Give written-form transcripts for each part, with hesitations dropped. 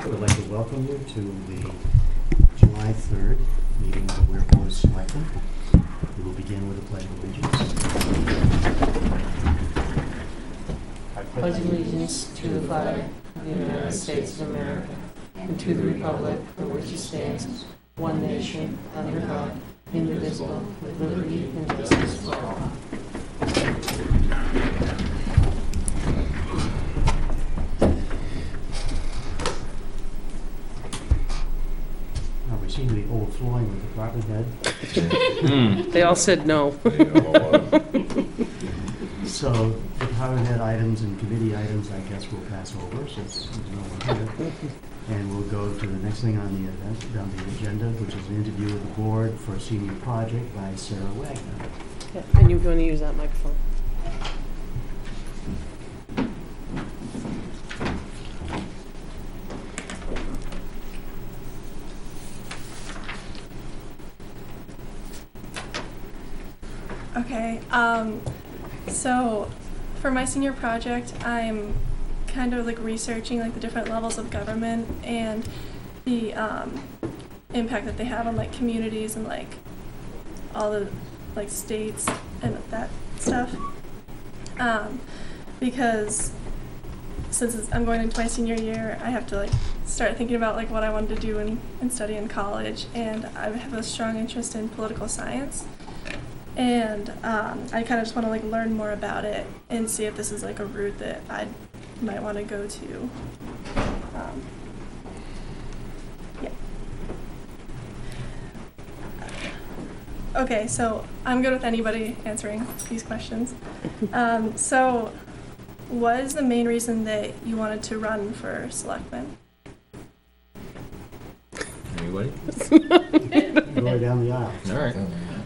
I would like to welcome you to the July 3rd meeting of the Weare Board of Selectmen. We will begin with a pledge of allegiance. I pledge allegiance to the flag of the United States of America and to the republic for which it stands, one nation, under God, indivisible, with liberty and justice for all. We seem to be overflowing with department head. They all said no. So department head items and committee items, I guess we'll pass over since there's no one here. And we'll go to the next thing on the agenda, which is an interview with the board for a senior project by Sarah Wagner. Yeah, and you're going to use that microphone. Okay, so for my senior project, I'm kind of like researching like the different levels of government and the impact that they have on like communities and like all the like states and that stuff. Because since I'm going into my senior year, I have to like start thinking about like what I wanted to do and study in college, and I have a strong interest in political science. And I kind of just want to like learn more about it and see if this is like a route that I might want to go to. Yeah. Okay, so I'm good with anybody answering these questions. So what is the main reason that you wanted to run for selectman? Anybody? Go right down the aisle. All right.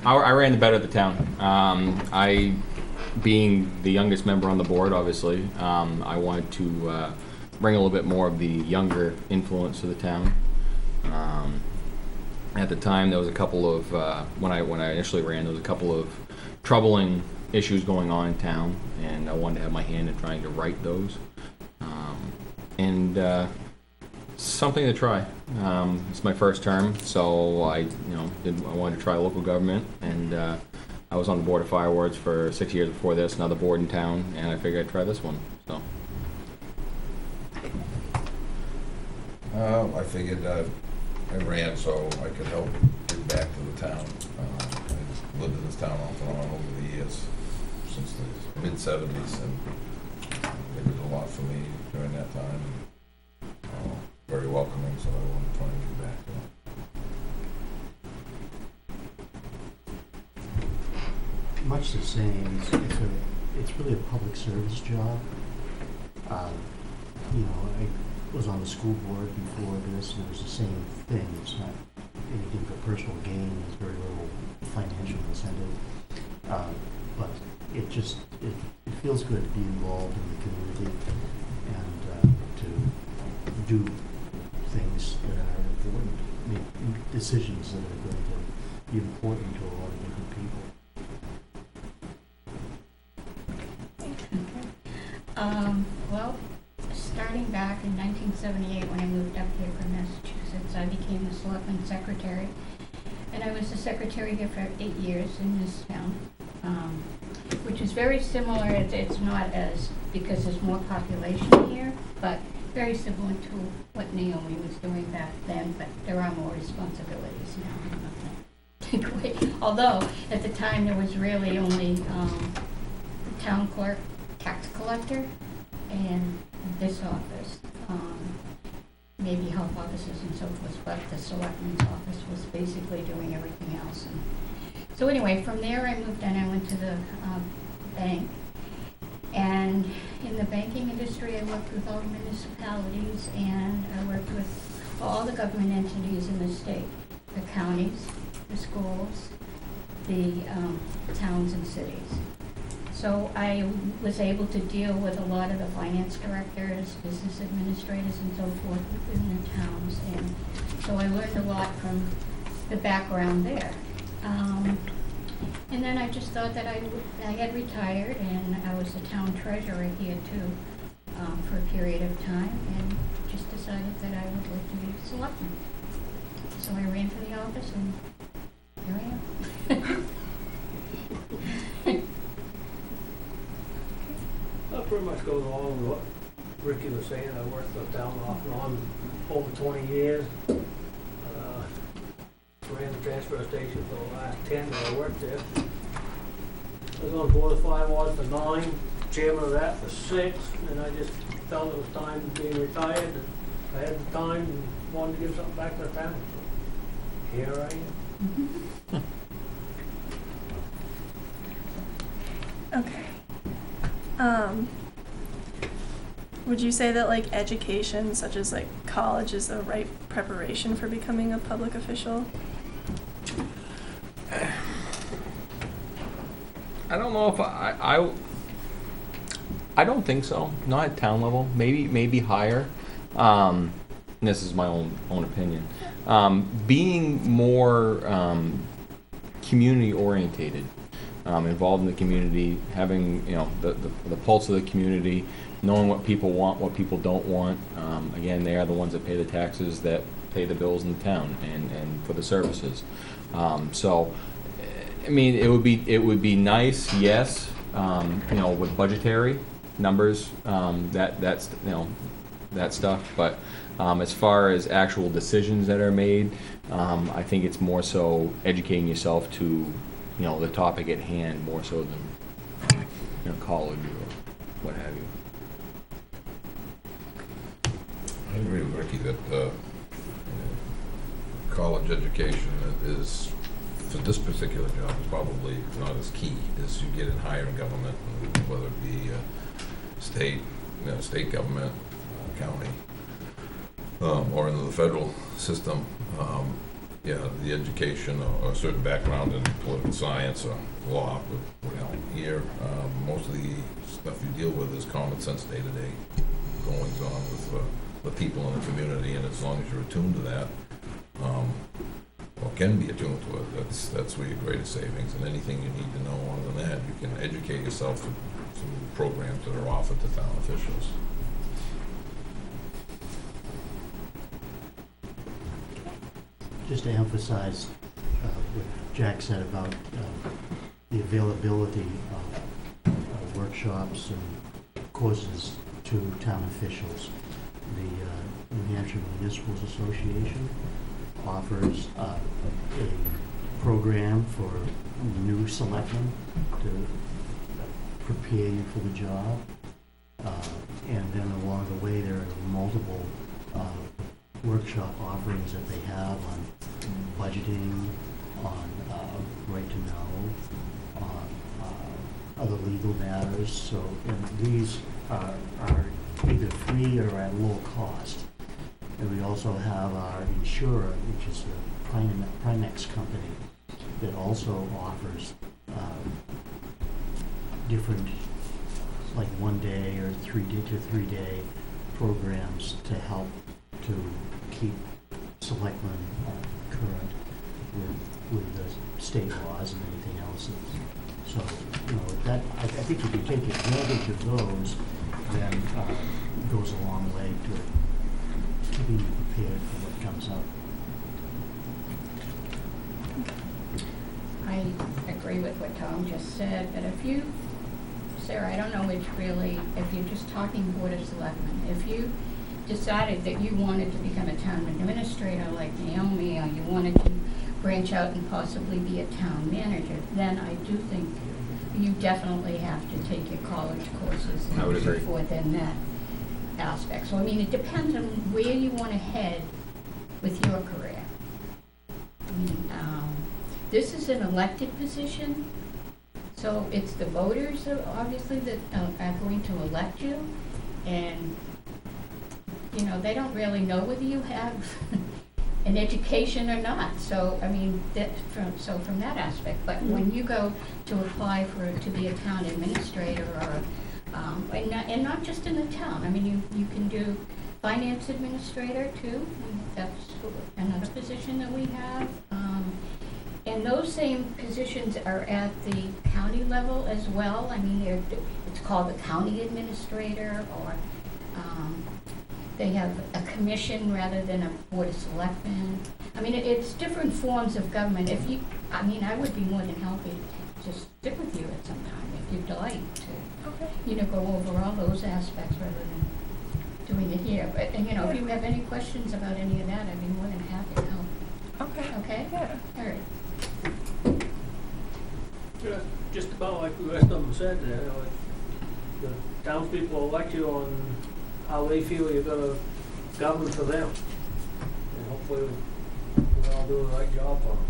I ran the bet of the town. I, being the youngest member on the board, obviously, I wanted to bring a little bit more of the younger influence to the town. At the time, there was a couple of when I initially ran, there was a couple of troubling issues going on in town, and I wanted to have my hand in trying to right those. Something to try. It's my first term, so I wanted to try local government, and I was on the board of fireworks for 6 years before this, another board in town, and I figured I'd try this one. So. I figured I ran so I could help give back to the town. I've lived in this town off and on over the years, since the mid-'70s, and it was a lot for me during that time. Very welcoming, so I want to try and give back to them. Much the same. It's really a public service job. I was on the school board before this, and it was the same thing. It's not anything for personal gain. There's very little financial incentive. But it feels good to be involved in the community and to do things that are important, make decisions that are going to be important to a lot of different people. Well, starting back in 1978 when I moved up here from Massachusetts, I became the selectman secretary, and I was the secretary here for 8 years in this town, which is very similar. It's not as, because there's more population here, but very similar to what Naomi was doing back then, but there are more responsibilities now. I'm not gonna take away. Although, at the time, there was really only the town clerk, tax collector, and this office, maybe health offices and so forth, but the selectman's office was basically doing everything else. And so anyway, from there I moved and I went to the bank. And in the banking industry, I worked with all the municipalities, and I worked with all the government entities in the state, the counties, the schools, the towns and cities. So I was able to deal with a lot of the finance directors, business administrators, and so forth within the towns. And so I learned a lot from the background there. And then I just thought that I had retired, and I was the town treasurer here too. for a period of time and just decided that I would like to be a selectman. So I ran for the office and here I am. That pretty much goes along with what Ricky was saying. I worked for the town off and on over 20 years. Ran the transfer station for the last 10 that I worked there. I was on board of fire ward for 9, chairman of that for 6, and I just felt it was time being retired. And I had the time and wanted to give something back to the town. So here I am. Okay. Would you say that like education, such as like college, is the right preparation for becoming a public official? I don't know if I don't think so. Not at town level. Maybe higher. And this is my own opinion. Being more community orientated, involved in the community, having the pulse of the community, knowing what people want, what people don't want. Again, they are the ones that pay the taxes, that pay the bills in the town, and for the services. So, I mean, it would be nice, yes, with budgetary numbers, that's that stuff. But as far as actual decisions that are made, I think it's more so educating yourself to the topic at hand more so than college or what have you. I agree with Ricky that college education is, for this particular job, is probably not as key as you get in higher government, whether it be state government, county, or into the federal system. The education or a certain background in political science or law would help. Here, most of the stuff you deal with is common sense day-to-day goings on with the people in the community, and as long as you're attuned to that, or can be attuned to it, that's where your greatest savings. And anything you need to know other than that, you can educate yourself through programs that are offered to town officials. Just to emphasize what Jack said about the availability of workshops and courses to town officials. The New Hampshire Municipals Association offers a program for new selectmen to prepare you for the job. And then along the way, there are multiple workshop offerings that they have on budgeting, on right to know, on other legal matters. So, and these are either free or at low cost. And we also have our insurer, which is the Primex company, that also offers different, like 1 day or 3 day programs to help to keep selectmen current with the state laws and anything else. So, that I think if you take advantage of those, then it goes a long way to being prepared for what comes up. I agree with what Tom just said, but if you, Sarah, I don't know which really, if you're just talking Board of Selectmen, if you decided that you wanted to become a town administrator like Naomi, or you wanted to branch out and possibly be a town manager, then I do think you definitely have to take your college courses I would and so agree. forth in that aspect. So I mean, it depends on where you want to head with your career. I mean, this is an elected position, so it's the voters obviously that are going to elect you, and they don't really know whether you have an education or not. So I mean, from that aspect. But when you go to apply to be a town administrator, or and not just in the town. I mean, you can do finance administrator too. That's another position that we have. And those same positions are at the county level as well. I mean, it's called the county administrator, or They have a commission rather than a board of selectmen. I mean, it's different forms of government. If you, I mean, I would be more than happy to just sit with you at some time if you'd like to, Okay. go over all those aspects rather than doing it here. But, if you have any questions about any of that, I'd be more than happy to help. Okay. Okay? Yeah. All right. Yeah, just about like the rest of them said there, the townspeople elect you on how they feel you're gonna govern for them. And hopefully we'll all do the right job for them.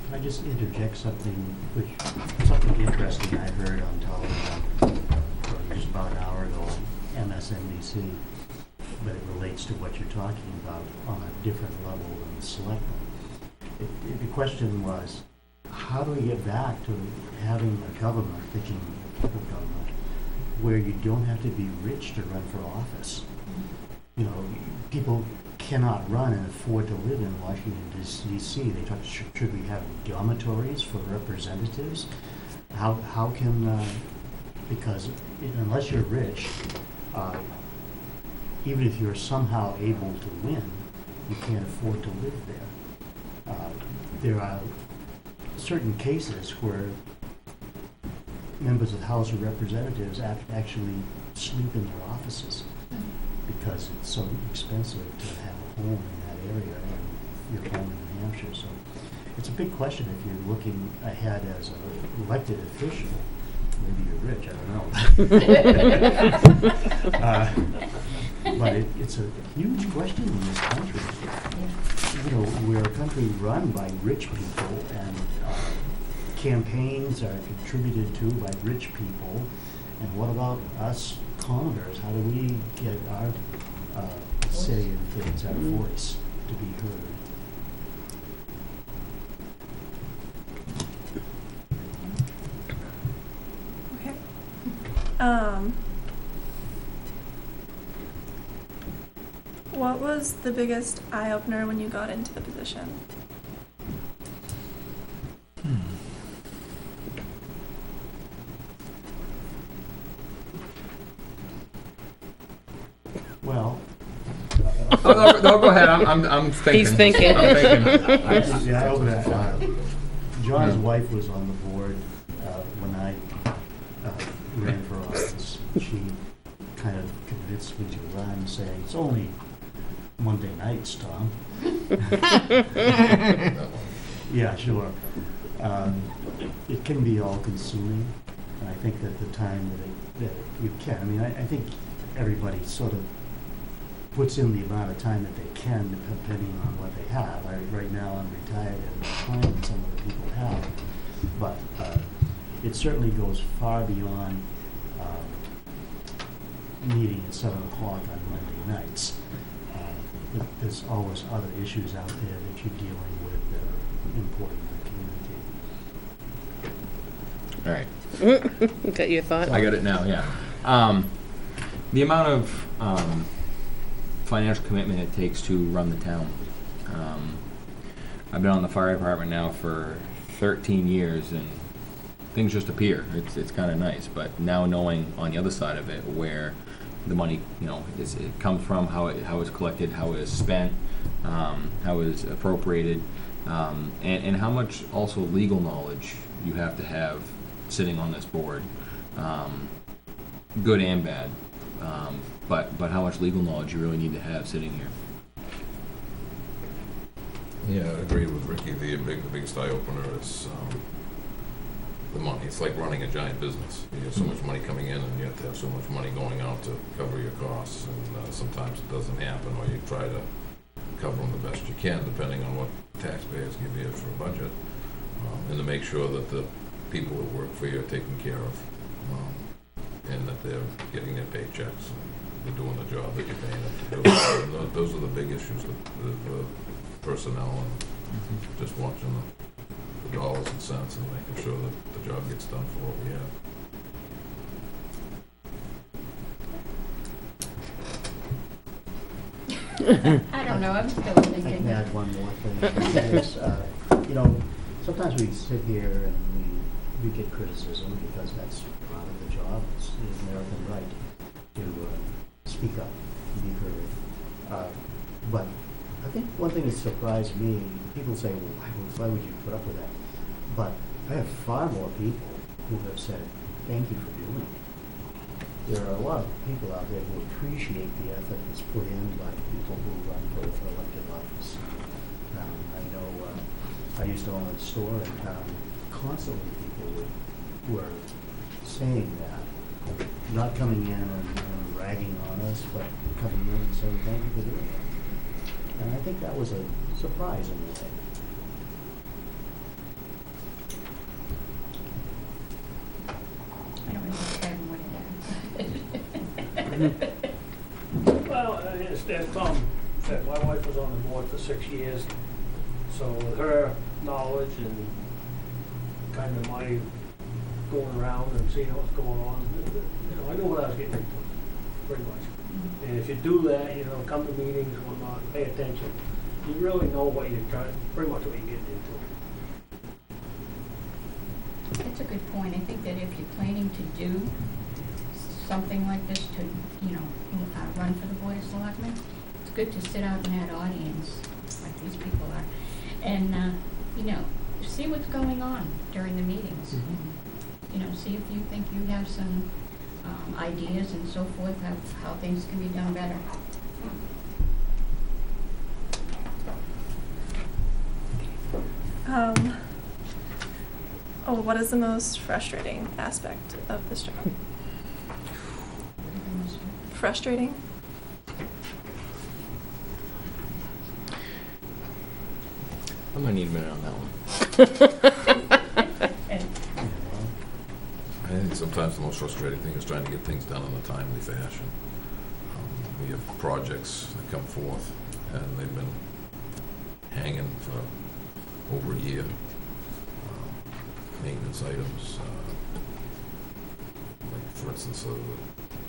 Can I just interject something interesting I heard on television just about an hour ago on MSNBC, but it relates to what you're talking about on a different level than the selectmen. The question was, how do we get back to having a government, thinking of government, where you don't have to be rich to run for office? People cannot run and afford to live in Washington, D.C. They talk, should we have dormitories for representatives? How can, because unless you're rich, even if you're somehow able to win, you can't afford to live there. There are certain cases where members of the House of Representatives actually sleep in their offices because it's so expensive to have a home in that area and your home in New Hampshire. So it's a big question if you're looking ahead as an elected official. Maybe you're rich, I don't know. But it's a huge question in this country. We're a country run by rich people, and campaigns are contributed to by rich people. And what about us commoners? How do we get our say in things, our voice to be heard? Okay. What was the biggest eye-opener when you got into the position? Well, No, go ahead. I'm thinking. He's thinking. I'm thinking. I opened that. John's wife was on the board when I ran for office. She kind of convinced me to run, saying, "It's only Monday nights, Tom." Yeah, sure. It can be all-consuming, and I think that the time that you can, I mean, I think everybody sort of puts in the amount of time that they can, depending on what they have. Right now, I'm retired and time than some other people have, but it certainly goes far beyond meeting at 7 o'clock on Monday nights. There's always other issues out there that you're dealing with that are important to the community. All right. Got your thought? I got it now, yeah. The amount of financial commitment it takes to run the town. I've been on the fire department now for 13 years, and things just appear. It's kind of nice, but now knowing on the other side of it where the money, it comes from, how it's collected, how it is spent, how it is appropriated, and how much also legal knowledge you have to have sitting on this board, good and bad. But how much legal knowledge you really need to have sitting here. Yeah, I agree with Ricky. The biggest eye opener is the money. It's like running a giant business. You have so much money coming in, and you have to have so much money going out to cover your costs. And sometimes it doesn't happen, or you try to cover them the best you can, depending on what taxpayers give you for a budget, and to make sure that the people that work for you are taken care of, and that they're getting their paychecks and they're doing the job that you're paying them to do. And those are the big issues, the personnel, and just watching the dollars and cents and making sure that the job gets done for what we have. I don't know, I'm still I can thinking. add one more thing. It's, sometimes we sit here and we we get criticism because that's part of the job. It's the American right to speak up, to be heard. But I think one thing that surprised me, people say, well, why would you put up with that? But I have far more people who have said, thank you for doing it. There are a lot of people out there who appreciate the effort that's put in by people who run for elected office. I know I used to own a store in town. Constantly people were saying that, not coming in and ragging on us, but coming in and saying thank you for doing it. And I think that was a surprise in a way. I don't understand what it is. Well, as Tom said, my wife was on the board for 6 years, so with her knowledge and kind of my going around and seeing what's going on, I knew what I was getting into, pretty much. And if you do that, come to meetings and whatnot, pay attention, you really know what you're trying, pretty much what you're getting into. It's a good point. I think that if you're planning to do something like this to, run for the Board of Selectmen, it's good to sit out in that audience, like these people are, and, see what's going on during the meetings. Mm-hmm. See if you think you have some ideas and so forth, how things can be done better. What is the most frustrating aspect of this job? Frustrating? I'm gonna need a minute on that one. I think sometimes the most frustrating thing is trying to get things done in a timely fashion. We have projects that come forth, and they've been hanging for over a year. Maintenance items, like for instance,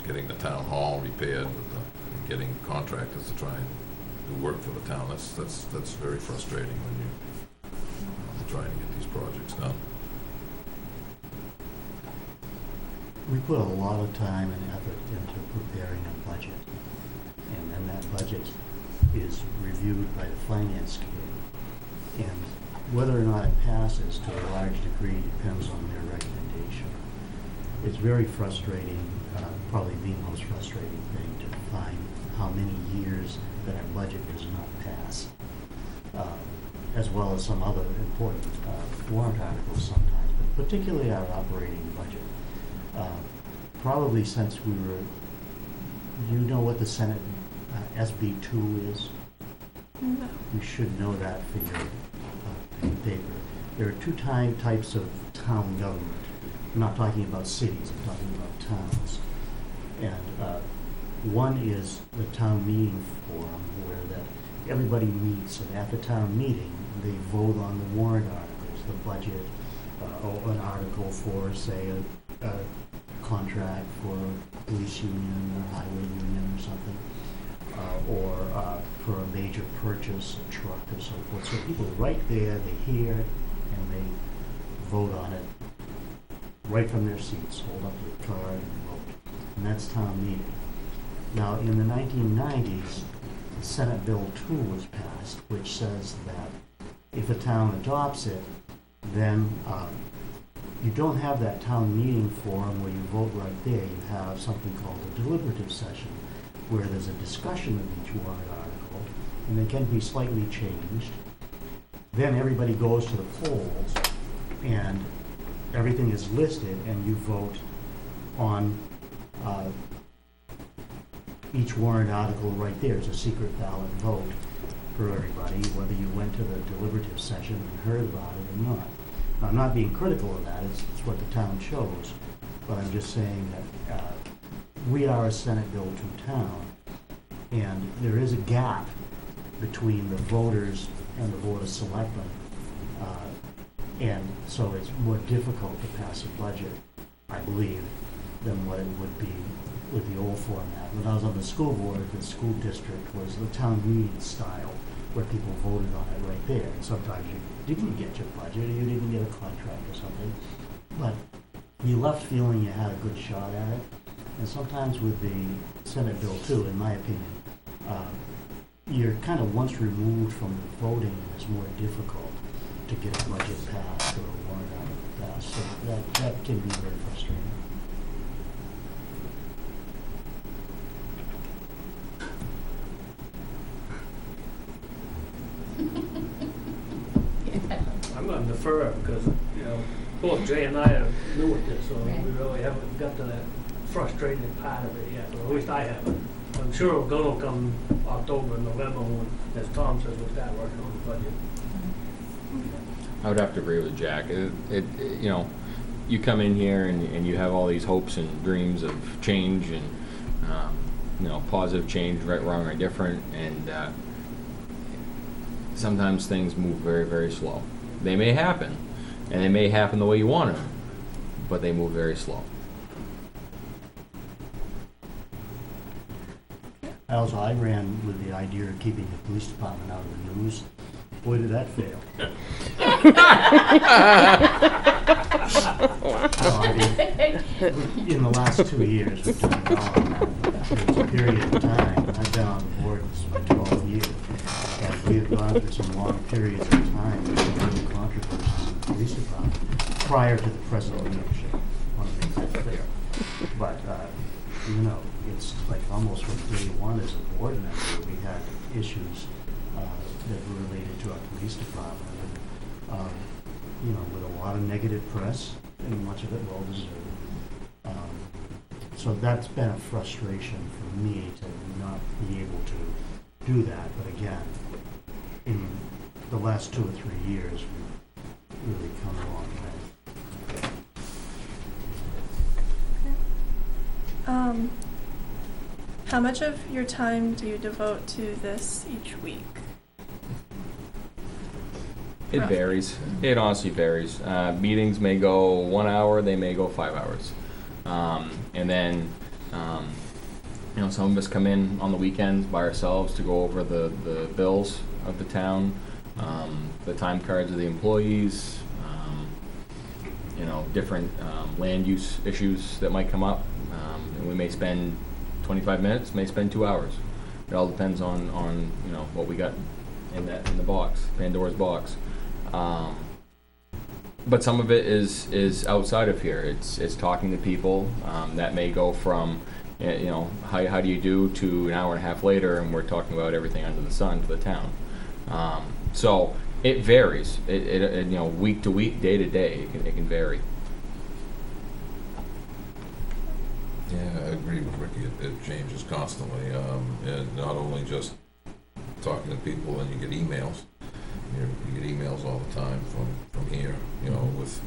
getting the town hall repaired, and getting contractors to try and do work for the town. That's very frustrating when you're trying to get these projects done. We put a lot of time and effort into preparing a budget, and then that budget is reviewed by the finance committee. And whether or not it passes to a large degree depends on their recommendation. It's very frustrating, probably the most frustrating thing, to find how many years that our budget does not pass, as well as some other important warrant articles sometimes, but particularly our operating budget. Probably since we were, what the Senate SB 2 is? No. You should know that for your paper. There are two types of town government. I'm not talking about cities, I'm talking about towns. And one is the town meeting forum, where that everybody meets, and at the town meeting, they vote on the warrant articles, the budget, or an article for, say, a contract for a police union or highway union or something, or for a major purchase, a truck or so forth. So people right there, they hear it, and they vote on it right from their seats, hold up their card and vote. And that's town meeting. Now, in the 1990s, Senate Bill 2 was passed, which says that if a town adopts it, then you don't have that town meeting forum where you vote right there. You have something called a deliberative session, where there's a discussion of each warrant article, and they can be slightly changed. Then everybody goes to the polls, and everything is listed, and you vote on each warrant article right there. It's a secret ballot vote for everybody, whether you went to the deliberative session and heard about it or not. Now, I'm not being critical of that, it's what the town chose, but I'm just saying that we are a Senate Bill 2 town, and there is a gap between the voters and the Board of Selectmen, and so it's more difficult to pass a budget, I believe, than what it would be with the old format. When I was on the school board, the school district was the town meeting style, where people voted on it right there. And sometimes you didn't get your budget, or you didn't get a contract or something, but you left feeling you had a good shot at it. And sometimes with the Senate bill too, in my opinion, you're kind of once removed from the voting, and it's more difficult to get a budget passed or a warrant article passed. So that can be very frustrating. I'm gonna defer because, you know, both Jay and I are new at this, so we Right. really haven't got to that frustrating part of it yet, or at least I haven't. I'm sure it'll come October, November, when, as Tom says, we'll start working on the budget. I would have to agree with Jack. You know, you come in here and you have all these hopes and dreams of change and, you know, positive change, right, wrong, or different, and sometimes things move very, very slow. They may happen, and they may happen the way you want them, but they move very slow. Also, I ran with the idea of keeping the police department out of the news. Boy, did that fail. No, I mean, in the last 2 years, we've done well on that. There's a period of time, I've been on the board for 12 years, and we've gone through some long periods of time with real controversies in the police department prior to the present leadership. I want to make that clear. But, you know, it's like almost from day one as a board member, we had issues that were related to our police department. And, you know, with a lot of negative press, and much of it well-deserved. So that's been a frustration for me to not be able to do that. But again, in the last 2 or 3 years, we've really come a long way. How much of your time do you devote to this each week? It varies. It honestly varies. Meetings may go 1 hour, they may go 5 hours. And then, you know, some of us come in on the weekends by ourselves to go over the bills of the town, the time cards of the employees, you know, different land use issues that might come up. And we may spend 25 minutes, may spend 2 hours. It all depends on you know, what we got in the box, Pandora's box. But some of it is outside of here. It's talking to people. That may go from, you know, how do you do to an hour and a half later, and we're talking about everything under the sun for the town. So it varies. It you know, week to week, day to day, it can vary. Yeah, I agree with Ricky. It changes constantly, and not only just talking to people, and you get emails. You get emails all the time from here, you know, with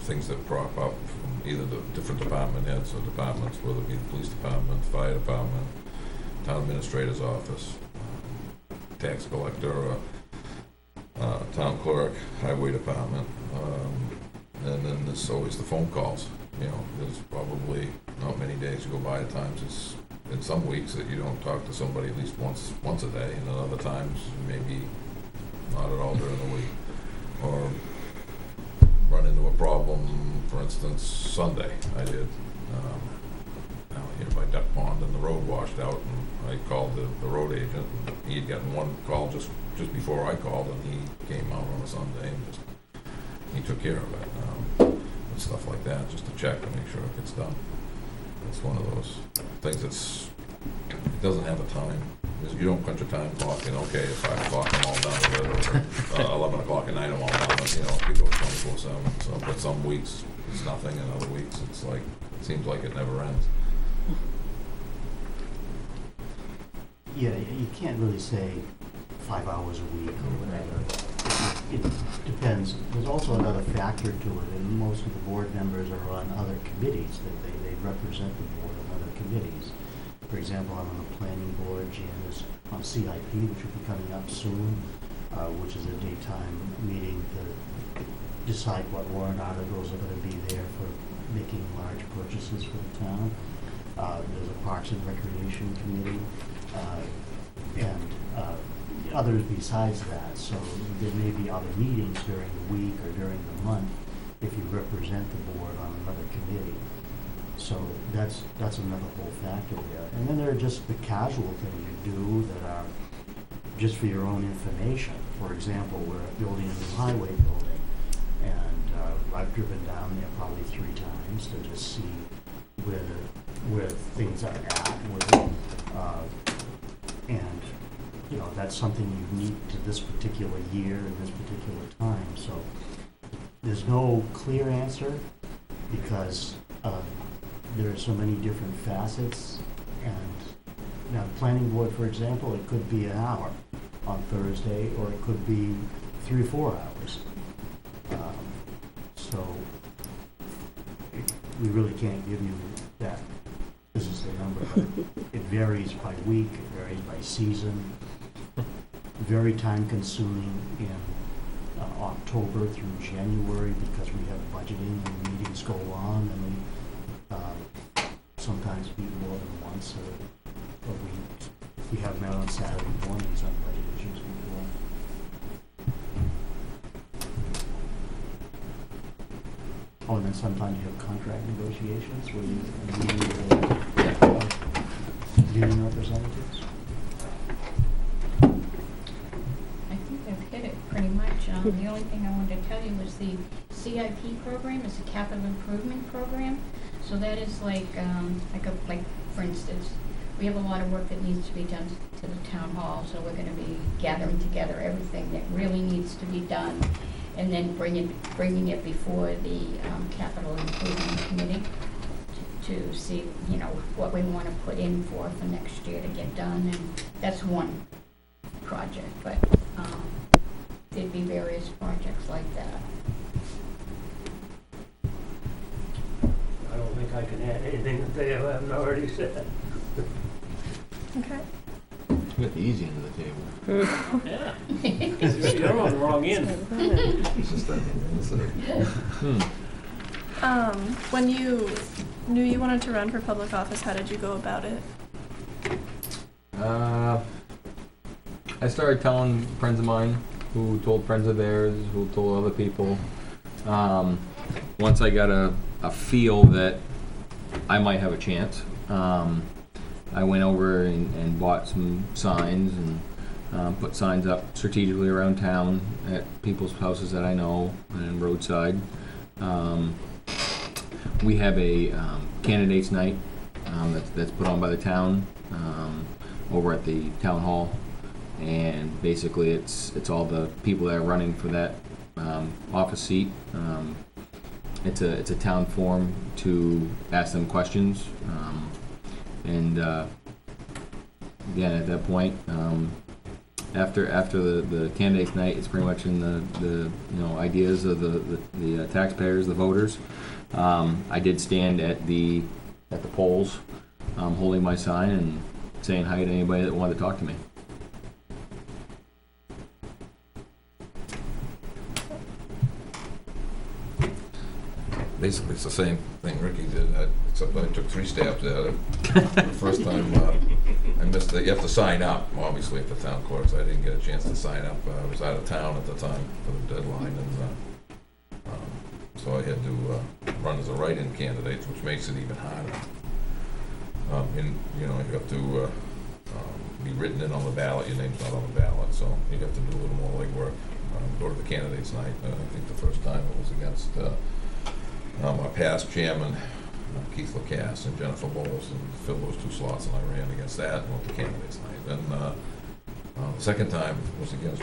things that prop up from either the different department heads or departments, whether it be the police department, fire department, town administrator's office, tax collector, town clerk, highway department, and then there's always the phone calls. You know, there's probably not many days go by at times. It's in some weeks that you don't talk to somebody at least once a day, and at other times maybe not at all during the week, or run into a problem. For instance, Sunday I did down here by Duck Pond, and the road washed out, and I called the road agent, and he had gotten one call just before I called, and he came out on a Sunday and he took care of it, and stuff like that, just to check to make sure it gets done. It's one of those things it doesn't have a time. You don't punch a time clock and, okay, at 5 o'clock I'm all done with it, or 11 o'clock at night I'm all done with it, you know, it could go 24/7. So, but some weeks it's nothing, and other weeks it's like, it seems like it never ends. Yeah, you can't really say 5 hours a week or whatever. It depends. There's also another factor to it, and most of the board members are on other committees, that they represent the board on other committees. For example, I'm on the planning board, Jan is on CIP, which will be coming up soon, which is a daytime meeting to decide what warrant articles are going to be there for making large purchases for the town. There's a Parks and Recreation Committee, and others besides that. So there may be other meetings during the week or during the month if you represent the board on another committee. So that's another whole factor there. And then there are just the casual things you do that are just for your own information. For example, we're building a new highway building, and I've driven down there probably 3 times to just see where things are at with it. And you know, that's something unique to this particular year and this particular time. So there's no clear answer because there are so many different facets. And now, the planning board, for example, it could be an hour on Thursday, or it could be 3 or 4 hours. So we really can't give you that. This is the number, but it varies by week, it varies by season. Very time consuming in October through January because we have budgeting and meetings go on, and we sometimes meet more than once a week. We have met on Saturday mornings on budget issues before. Oh, and then sometimes you have contract negotiations where you meet with union representatives. I think they've hit it pretty much. The only thing I wanted to tell you was the CIP program is a capital improvement program. So that is like for instance, we have a lot of work that needs to be done to the town hall. So we're going to be gathering together everything that really needs to be done, and then bringing it before the capital improvement committee to see, you know, what we want to put in for next year to get done. And that's one project, but there'd be various projects like that. I don't think I can add anything that they haven't already said. Okay. You got the easy end of the table. Yeah. You're on the wrong end. It's just that, When you knew you wanted to run for public office, how did you go about it? I started telling friends of mine who told friends of theirs, who told other people. Once I got a feel that I might have a chance, I went over and bought some signs and put signs up strategically around town at people's houses that I know and roadside. We have a candidates night that's put on by the town over at the town hall, and basically it's all the people that are running for that office seat. It's a town forum to ask them questions, and again at that point, after the candidates night, it's pretty much in the ideas of the taxpayers, the voters. I did stand at the polls, holding my sign and saying hi to anybody that wanted to talk to me. basically it's the same thing Ricky did, except I took 3 stabs at it. The first time I missed it. You have to sign up, obviously, at the town clerk, so I didn't get a chance to sign up. I was out of town at the time for the deadline, and so I had to run as a write-in candidate, which makes it even harder. And you have to be written in on the ballot. Your name's not on the ballot, so you have to do a little more legwork. Go to the candidates night. I think the first time it was against our past chairman, Keith Lacasse, and Jennifer Bowles, and filled those 2 slots, and I ran against that and went to candidates night. And the second time was against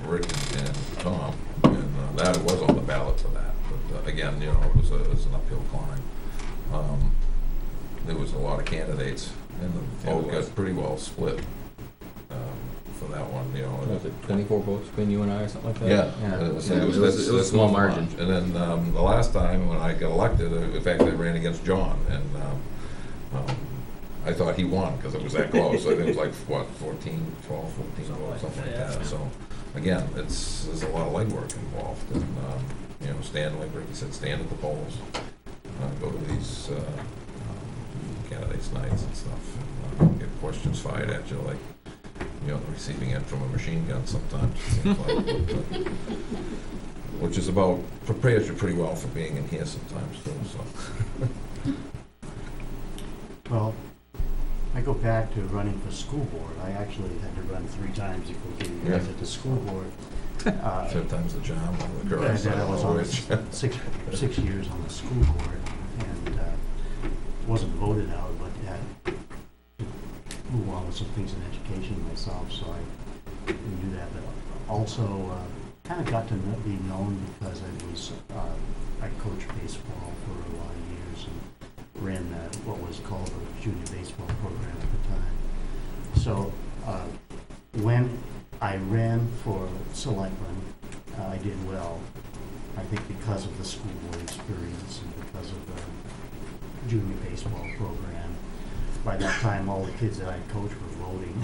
Rick and Tom, and that was on the ballot for that. But again, it was an uphill climb. There was a lot of candidates, and the vote got pretty well split for that one. Was it 24 votes between you and I or something like that? Yeah, it was a small margin. And then the last time when I got elected, in fact, I ran against John, and I thought he won because it was that close. I think it was like, 12, 14 votes, something like that. So again, there's a lot of legwork involved, and stand, like Ricky said, stand at the polls, go to these candidates nights and stuff, and get questions fired at you like receiving it from a machine gun sometimes, it seems like. which is about, prepares you pretty well for being in here sometimes too, so. Well, I go back to running for school board. I actually had to run 3 times before getting Yeah. elected to school board. 5 times the job, the And girls, then I was on which. 6 years on the school board, and wasn't voted out, but had to move on with some things in education myself, so I didn't do that. But also, kind of got to be known because I coached baseball for a lot of years and ran what was called the junior baseball program at the time. So when I ran for selectman, I did well. I think because of the school board experience and because of the junior baseball program. By that time, all the kids that I coached were voting.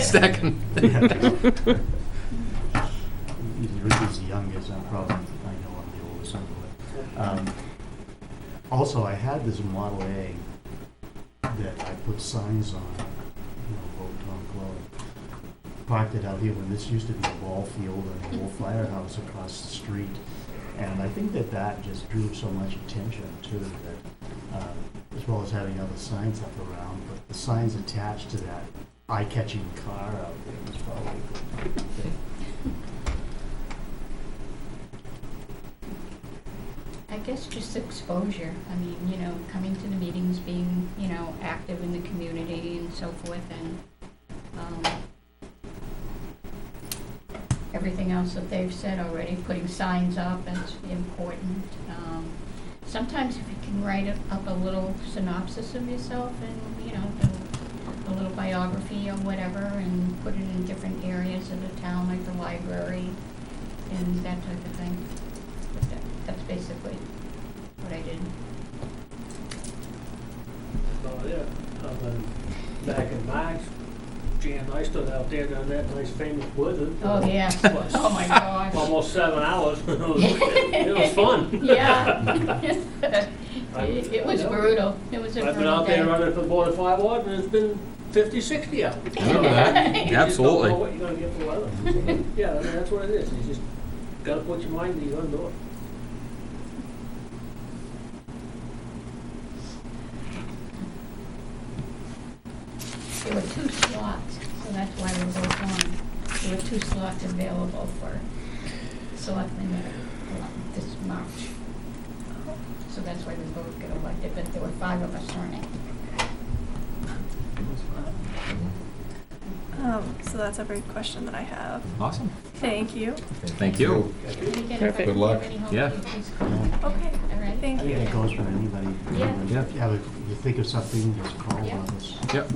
Stacking. Ricky's the youngest, I know I'm the oldest anyway. Also, I had this Model A that I put signs on, vote Tom Chloe. Parked it out here when this used to be a ball field and an old firehouse across the street. And I think that just drew so much attention too, that, as well as having other signs up around, but the signs attached to that eye-catching car out there was probably a good thing. I guess just exposure. I mean, coming to the meetings, being, active in the community and so forth, and everything else that they've said already, putting signs up, that's important. Sometimes if you can write up a little synopsis of yourself and, a little biography or whatever, and put it in different areas of the town, like the library and that type of thing. But that's basically what I did. Oh, yeah. Back in March, Jan and I stood out there down that nice famous woods. Oh, yeah. What, Oh, my gosh. almost 7 hours. It was fun. Yeah. It was brutal. It was a I've been brutal out there day. running for the Board of Fire Ward, and it's been 50, 60 out. I remember that. You just Absolutely. don't know what you're gonna get for weather. Yeah, I mean, that's what it is. You just gotta put your mind that you're gonna do it. There were 2 slots, so that's why we're both on. There were 2 slots available for selectmen this March. So that's why we both got elected, but there were 5 of us running. So that's every question that I have. Awesome. Thank you. Thank you. And again, if Perfect. I Good can luck. have any help, Yeah. please call. Okay. All right. Thank I think you. it goes for anybody. Yeah. Yeah. If you think of something, just call Yeah. us. Yep.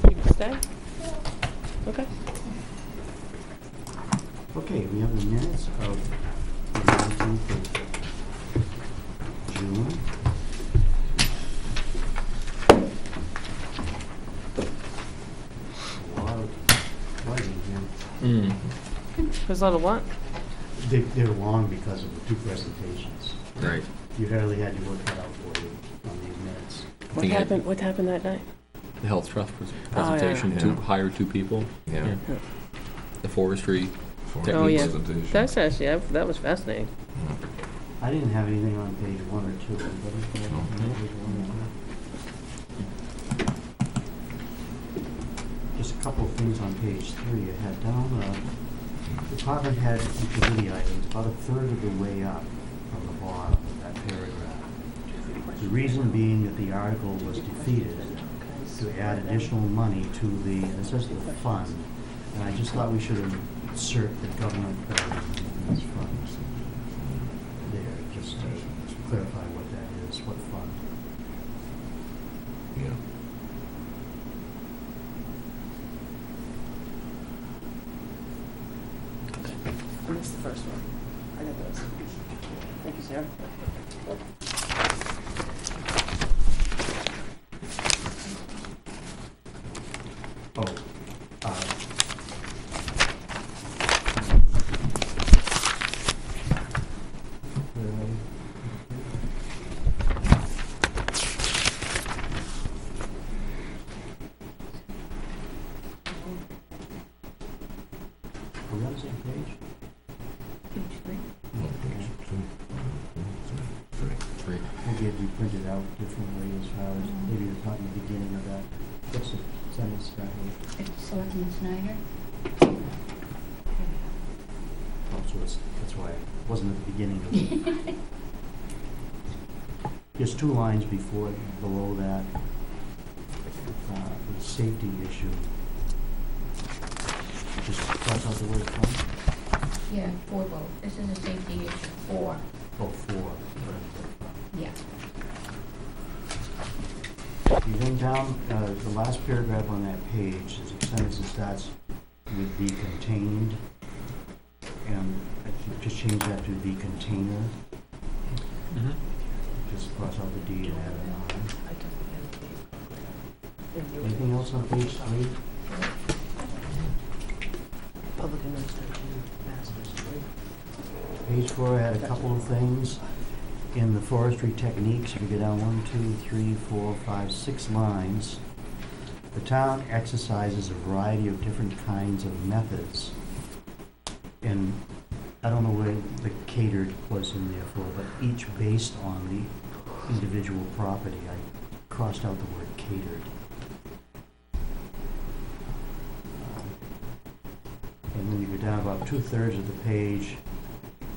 You can stay? Okay. Okay, we have the minutes of the 19th of June. A lot of writing here. There's a lot of what? They're long because of the 2 presentations. Right. You hardly had your work cut out for you on these minutes. What think I- happened, what happened that night? The health trust Oh, yeah. presentation, Yeah. hire 2 people. Yeah. The forestry. Oh, yeah. Presentation. That's actually, that was fascinating. I didn't have anything on page 1 or 2. Anybody have anything on page 1 or 2? Just a couple of things on page 3. I had down department head and committee items, about a third of the way up from the bottom of that paragraph. The reason being that the article was defeated to add additional money to the, it says the fund, and I just thought we should insert the government these funds there, just to clarify what that is, what fund. Yeah. I missed the first one. I got those. Thank you, Sarah. Oh, get you printed out differently as far as maybe you're talking the beginning of that. What's the sentence start with? It's Selectman Snyder. Oh, so that's why it wasn't at the beginning of it. There's 2 lines below that. The safety issue. Just cross out the word from. Yeah, for both. This is a safety issue. For. Oh, 4. Yeah. You then down, the last paragraph on that page, there's a sentence that starts with "be contained," and I think just change that to "the container." Mm-hmm. Just cross out the D and add an I. Anything else on page 3? Public administration, masters degree. Page 4, I had a couple of things. In the forestry techniques, if you go down 1, 2, 3, 4, 5, 6 lines, the town exercises a variety of different kinds of methods. And I don't know where the catered was in there for, but each based on the individual property. I crossed out the word catered. And then you go down about 2/3 of the page,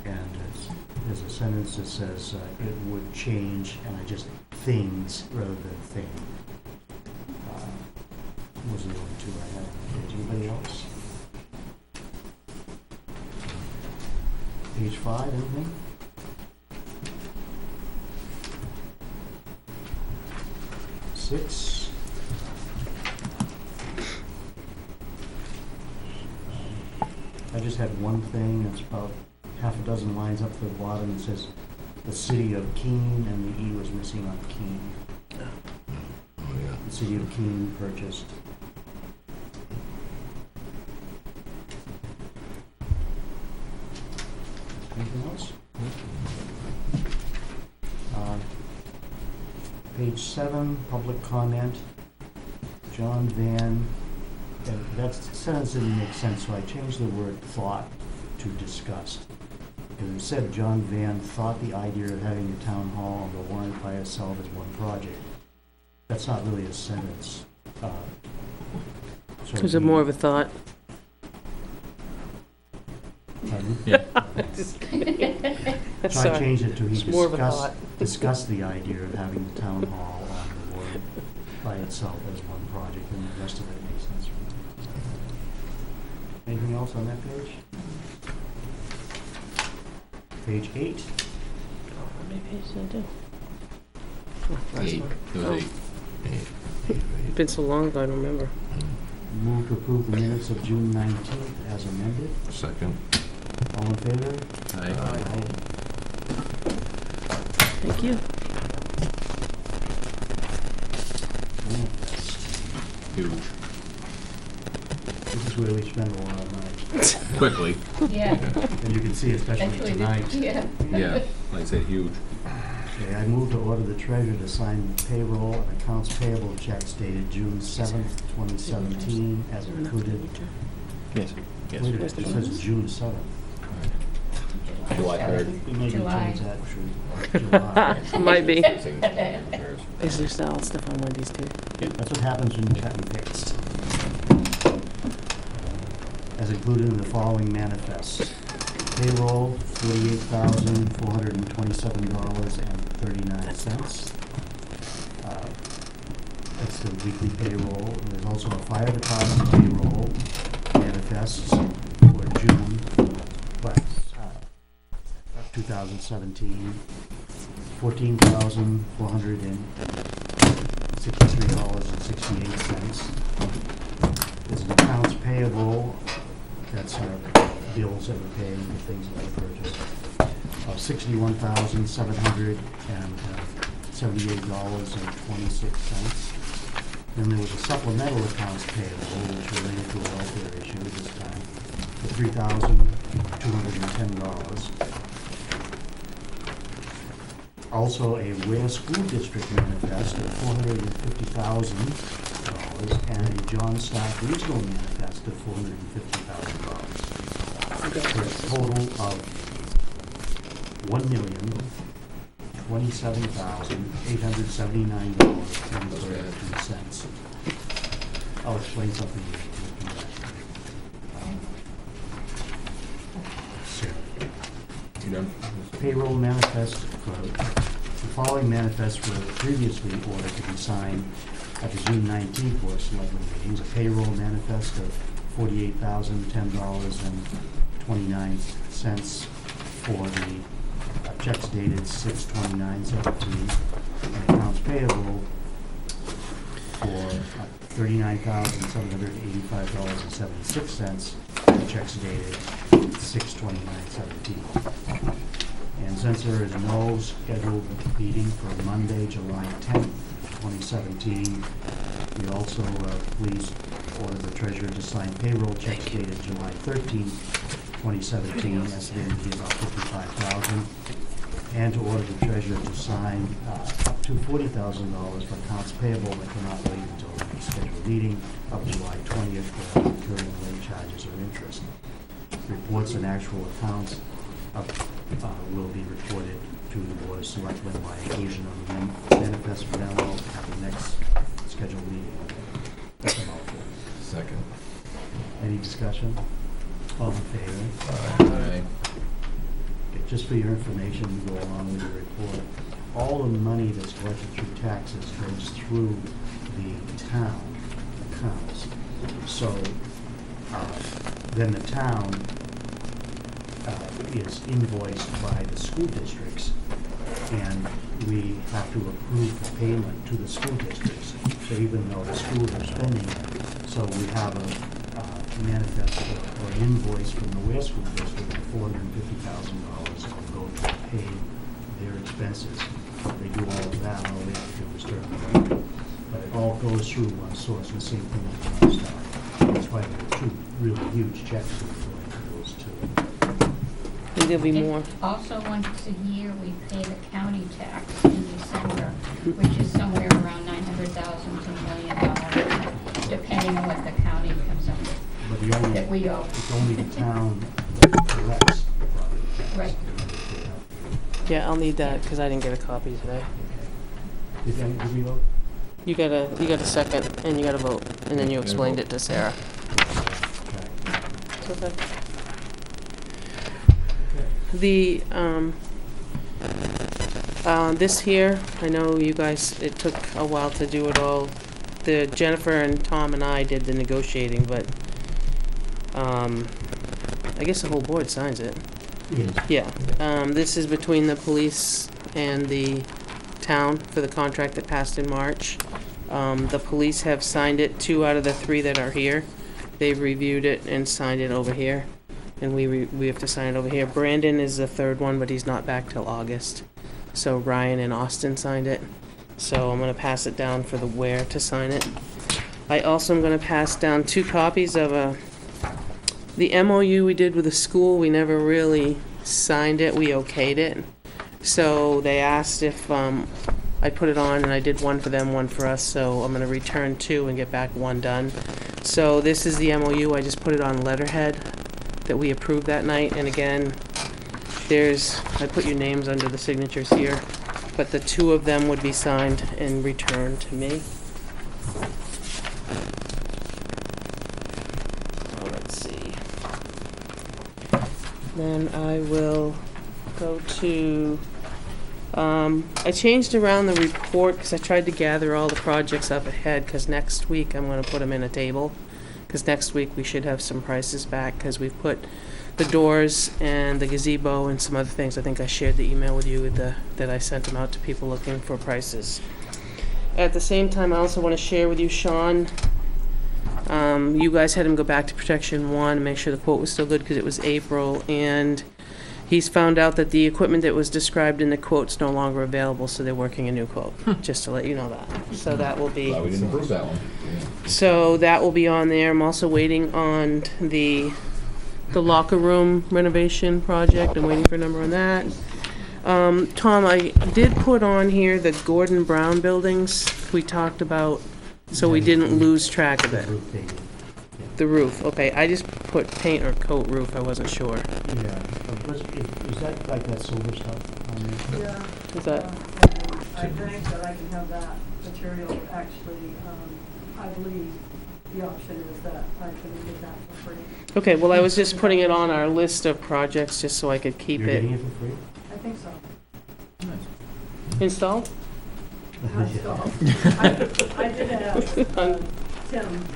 and there's a sentence that says it would change, and I just things rather than thing. Those are the only 2 I had on the page. Anybody else? Page 5, anything? Six. I just had one thing. It's about half a dozen lines up to the bottom. It says the city of Keene, and the E was missing on Keene. Oh, yeah. The city of Keene purchased. Anything else? Page 7, public comment. John Van, and that sentence didn't make sense, so I changed the word thought to discussed. Because it said John Van thought the idea of having a town hall on the warrant by itself as one project. That's not really a sentence. So Is it more of a thought? Pardon? Yeah. So I Sorry. changed it to he It's more of a thought. discussed the idea of having the town hall on the warrant by itself as one project, and the rest of it makes sense for me. Anything else on that page? Page 8. How many pages did I do? Oh, last 8. one. It was Oh. 8. It's been so long ago, I don't remember. Move to approve the minutes of June 19th as amended. Second. All in favor? Aye. Thank you. Huge. This is where we spend a lot of nights. Quickly. Yeah. And you can see, especially Actually, tonight. yeah. Yeah, like I said, huge. Okay, I move to order the treasurer to sign payroll and accounts payable checks dated June 7th, 2017, as included. Yes. Wait a minute, it says June 7th. July 3rd. We may July. change that to July. Might be. Yes. I used to sell stuff on Wendy's too. That's what happens when you cut and paste. As included in the following manifest. Payroll, $48,427.39. That's the weekly payroll. There's also a fire department payroll manifest for June, but 2017, $14,463.68. There's an accounts payable, that's our bills that we're paying for things that we purchased, of $61,778.26. Then there was a supplemental accounts payable, which related to a welfare issue this time, for $3,210. Also, a Weare School District manifest of $450,000 and a John Stark Regional manifest of $450,000. For a total of $27,879.32. I'll explain something to you. Sarah. You done? Payroll manifest the following manifests were previously ordered to be signed at the June 19th Board of Selectmen meetings. A payroll manifest of $48,010.29 for the checks dated 6/29/17, and accounts payable for $39,785.76, checks dated 6/29/17. And since there is no scheduled meeting for Monday, July 10th, 2017, we also please order the treasurer to sign payroll checks dated July 13th, 2017, estimated to be about $55,000, and to order the treasurer to sign up to $40,000 for accounts payable that cannot wait until the next scheduled meeting of July 20th for incurring late charges or interest. Reports and actual accounts will be reported to the Board of Selectmen by inclusion of the manifest memo at the next scheduled meeting. That's a mouthful. Second. Any discussion? All in favor? Aye. Okay, just for your information, to go along with your report, all the money that's collected through taxes goes through the town accounts. So then the town is invoiced by the school districts, and we have to approve the payment to the school districts. So even though the schools are spending it, so we have a manifest or an invoice from the Weare School District of $450,000 that will go to pay their expenses. They do all of that, all they have to do is turn it around. But it all goes through one source, and the same thing with the stuff. That's why there are two really huge checks that go into those two. And there'll be more. Also, once a year, we pay the county tax in December, which is somewhere around $900,000 to $1 million, depending on what the county comes up with, But the only, that we owe. it's only the town that collects the property tax. Right. Yeah, I'll need that because I didn't get a copy today. Did we vote? You got a second and you got a vote, and then you explained it to Sarah. Okay. It's okay. The this here, I know you guys, it took a while to do it all. Jennifer and Tom and I did the negotiating, but I guess the whole board signs it. Yes. Yeah. This is between the police and the town for the contract that passed in March. The police have signed it, 2 out of the 3 that are here. They've reviewed it and signed it over here. And we have to sign it over here. Brandon is the 3rd one, but he's not back till August. So Ryan and Austin signed it. So I'm going to pass it down for the Weare to sign it. I also am going to pass down 2 copies of the MOU we did with the school. We never really signed it. We okayed it. So they asked if I put it on, and I did one for them, one for us. So I'm going to return 2 and get back 1 done. So this is the MOU. I just put it on letterhead that we approved that night. And again, I put your names under the signatures here, but the 2 of them would be signed and returned to me. So let's see. Then I will go to, I changed around the report because I tried to gather all the projects up ahead, because next week I'm going to put them in a table, because next week we should have some prices back, because we've put the doors and the gazebo and some other things. I think I shared the email with you that I sent them out to people looking for prices. At the same time, I also want to share with you, Sean, you guys had him go back to Protection 1 and make sure the quote was still good, because it was April, and he's found out that the equipment that was described in the quote's no longer available, so they're working a new quote, just to let you know that. So that will be... Glad we didn't approve that one. So that will be on there. I'm also waiting on the locker room renovation project. I'm waiting for a number on that. Tom, I did put on here the Gordon Brown buildings we talked about, so we didn't lose track of it. The roof, okay. I just put paint or coat roof. I wasn't sure. Yeah. Is that like that silver stuff on there? Yeah. Is that, I think that I can have that material, actually, I believe the option is that I can get that for free. okay, well, I was just putting it on our list of projects just so I could keep You're it getting it for free? I think so. installed. Installed. I did ask Tim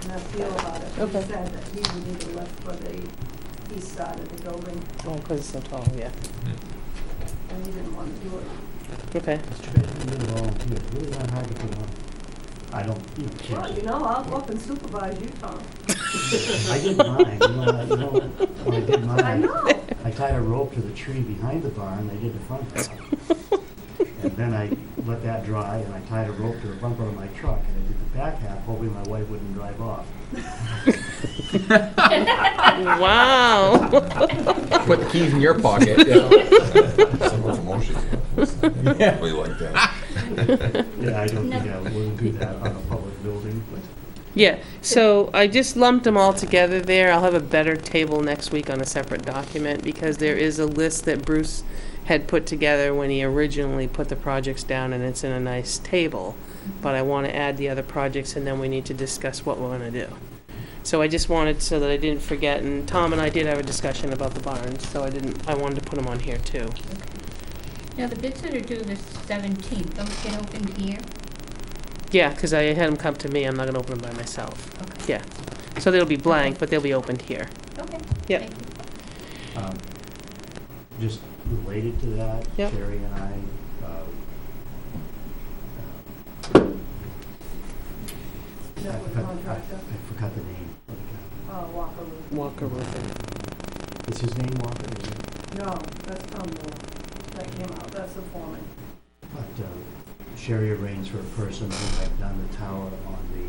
Nastile about it. Okay. He said that he would need a lift for the east side of the building, Oh, because it's so tall, yeah. and he didn't want to do it. Okay. It's true, you volunteer, it's really not hard to put on. I don't, Well, you know, I'll go up and supervise you, Tom. I did mine, when I did mine. I know. I tied a rope to the tree behind the barn, I did the front half. And then I let that dry, and I tied a rope to the bumper of my truck, and I did the back half, hoping my wife wouldn't drive off. Wow. Put the keys in your pocket. Some locomotion. Really like that. Yeah, I don't think I would do that on a public building, but Yeah, so I just lumped them all together there. I'll have a better table next week on a separate document because there is a list that Bruce had put together when he originally put the projects down, and it's in a nice table. But I want to add the other projects, and then we need to discuss what we're going to do. So I just wanted, so that I didn't forget, and Tom and I did have a discussion about the barns, so I wanted to put them on here too. Now, the bids that are due the 17th, those get opened here? Yeah, because I had them come to me, I'm not going to open them by myself. Okay. Yeah, so they'll be blank, but they'll be opened here. Okay. Yep. Thank you. just related to that, Yep. Sherry and I, That was contractor, I forgot the name of the guy. Walker Roof. Walker Roofing. Is his name Walker, is it? No, that's Tom Moore. That came out, that's the foreman. But Sherry arranged for a person who had done the tower on the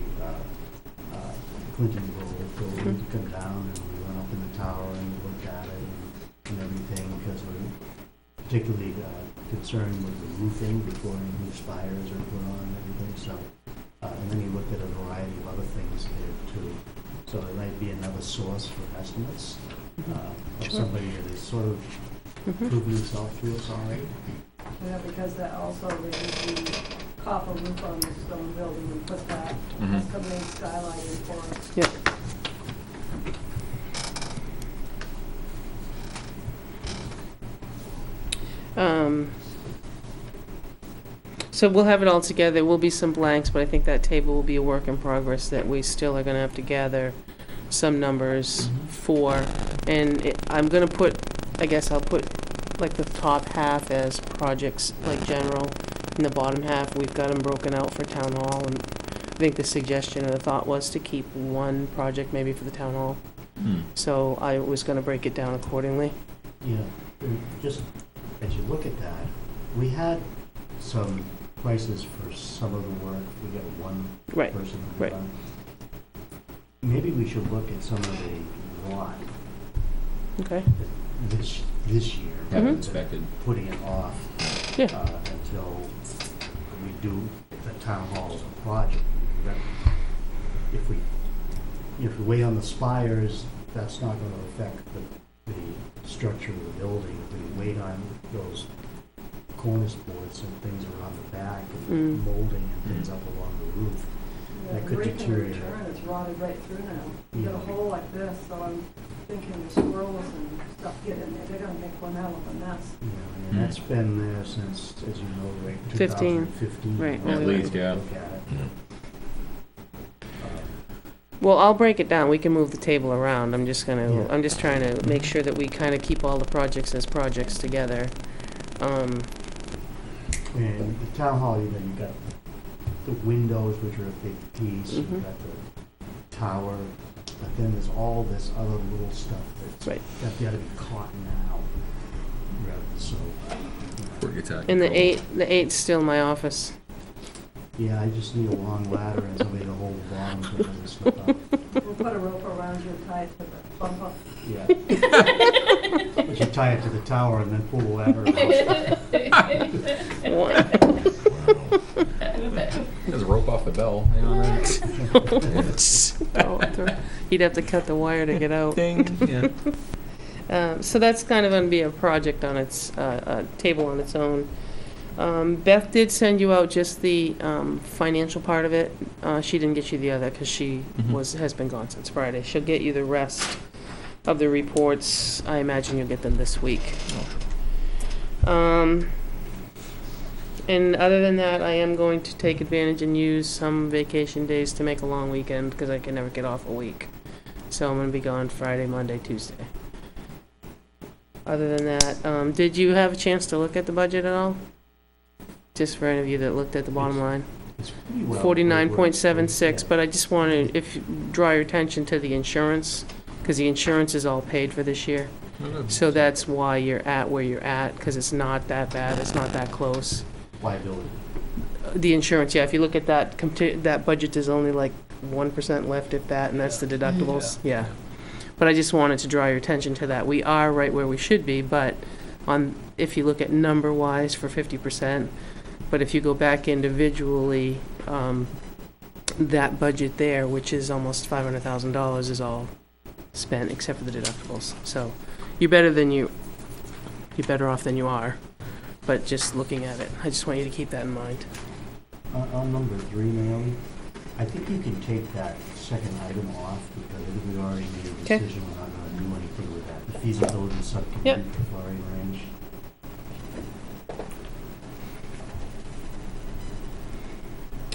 Clinton Road building to come down, and we went up in the tower and looked at it and everything, because we're particularly concerned with the roofing before any new spires are put on and everything, so. And then he looked at a variety of other things there too. So it might be another source for estimates of Sure. somebody that has sort of proven himself to us already. Yeah, because that also, they did the copper roof on the stone building and put that, that's the main skylight in for us. Yep. So we'll have it all together. There will be some blanks, but I think that table will be a work in progress that we still are gonna have to gather some numbers for. And I'm gonna put, I guess I'll put like the top half as projects, like general, and the bottom half, we've got them broken out for town hall. And I think the suggestion or the thought was to keep one project maybe for the town hall. So I was gonna break it down accordingly. Yeah, and just as you look at that, we had some prices for some of the work. We got one Right, person. right. Maybe we should look at some of the lot Okay. this year. Have it rather than inspected. Putting it off Yeah. until we do the town hall as a project. If we wait on the spires, that's not gonna affect the structure of the building. If we wait on those cornice boards and things around the back and molding and things up along the roof, Yeah, that the could rake and deteriorate. return, it's rotted right through now. You got a Yeah. hole like this, so I'm thinking the squirrels and stuff get in there, they're gonna make one hell of a mess. Yeah, and that's been there since, as you know, right, 15. 2015. Right, At least, yeah. Look at it. Well, I'll break it down. We can move the table around. I'm just Yeah. trying to make sure that we kind of keep all the projects as projects together. And the town hall, you got the windows, which are a big piece, you've Mhm. got the tower, but then there's all this other little stuff that's Right. gotta be caught now. So, And the eight's still in my office. yeah, I just need a long ladder and somebody to hold the bottom to pull this stuff out. We'll put a rope around you and tie it to the bumper. Yeah. But you tie it to the tower and then pull the ladder out. There's a rope off the bell. You know, right? He'd have to cut the wire to get out. Ding. Yeah. So that's kind of going to be a project on its, a table on its own. Beth did send you out just the financial part of it. She didn't get you the other because she has been gone since Friday. She'll get you the rest of the reports. I imagine you'll get them this week. And other than that, I am going to take advantage and use some vacation days to make a long weekend because I can never get off a week. So I'm going to be gone Friday, Monday, Tuesday. Other than that, did you have a chance to look at the budget at all? Just for any of you that looked at the bottom line. It's pretty well. 49.76, Yeah. but I just want to draw your attention to the insurance, because the insurance is all paid for this year. So that's why you're at where you're at, because it's not that bad, it's not that close. Liability. The insurance, yeah, if you look at that, that budget is only like 1% left, if that, and that's the deductibles, yeah. But I just wanted to draw your attention to that. We are right where we should be, but if you look at number-wise for 50%, but if you go back individually, that budget there, which is almost $500,000, is all spent except for the deductibles. So you're better off than you are. But just looking at it, I just want you to keep that in mind. On number 3, Naomi, I think you can take that second item off because I think we already made a Okay. decision we're not going to do anything with that. The feasibility subcommittee Yep. for Florida Range.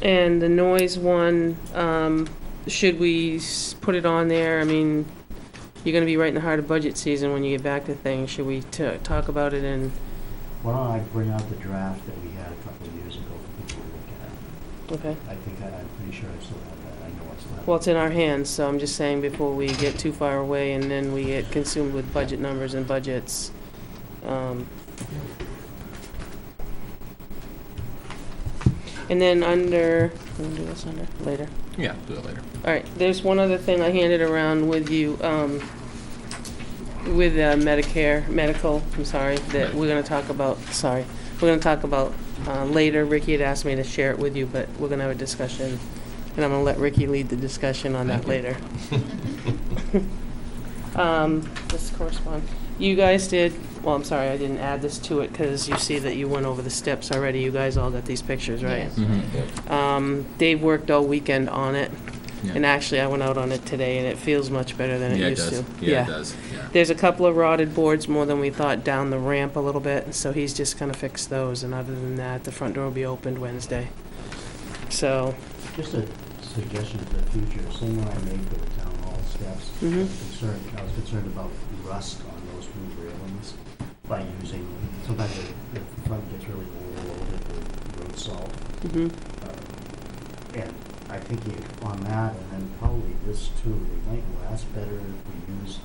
And the noise one, should we put it on there? I mean, you're gonna be right in the heart of budget season when you get back to things. Should we talk about it in, Why don't I bring out the draft that we had a couple of years ago for people to look at? okay? I'm pretty sure I still have that. I know I still have Well, it's in our hands, so I'm just saying before we get too far away and then we get consumed with budget numbers and budgets. And then under, we'll do this under, later. Yeah, do that later. All right, there's one other thing I handed around with you, with medical, I'm sorry, that we're gonna talk about, later. Ricky had asked me to share it with you, but we're gonna have a discussion, and I'm gonna let Ricky lead the discussion on that later. Let's correspond. You guys did, well, I'm sorry, I didn't add this to it, because you see that you went over the steps already. You guys all got these pictures, right? Yes. Dave worked all weekend on it, Yeah. and actually I went out on it today, and it feels much better than it Yeah, it used does. to. Yeah, it does. Yeah. There's a couple of rotted boards more than we thought down the ramp a little bit, so he's just gonna fix those, and other than that, the front door will be opened Wednesday. So, Just a suggestion for the future, same one I made for the town hall steps. Mhm. I was concerned about rust on those new railings by using, sometimes the front gets really overloaded with road salt. mhm. And I think on that, and then probably this too, they might last better if we use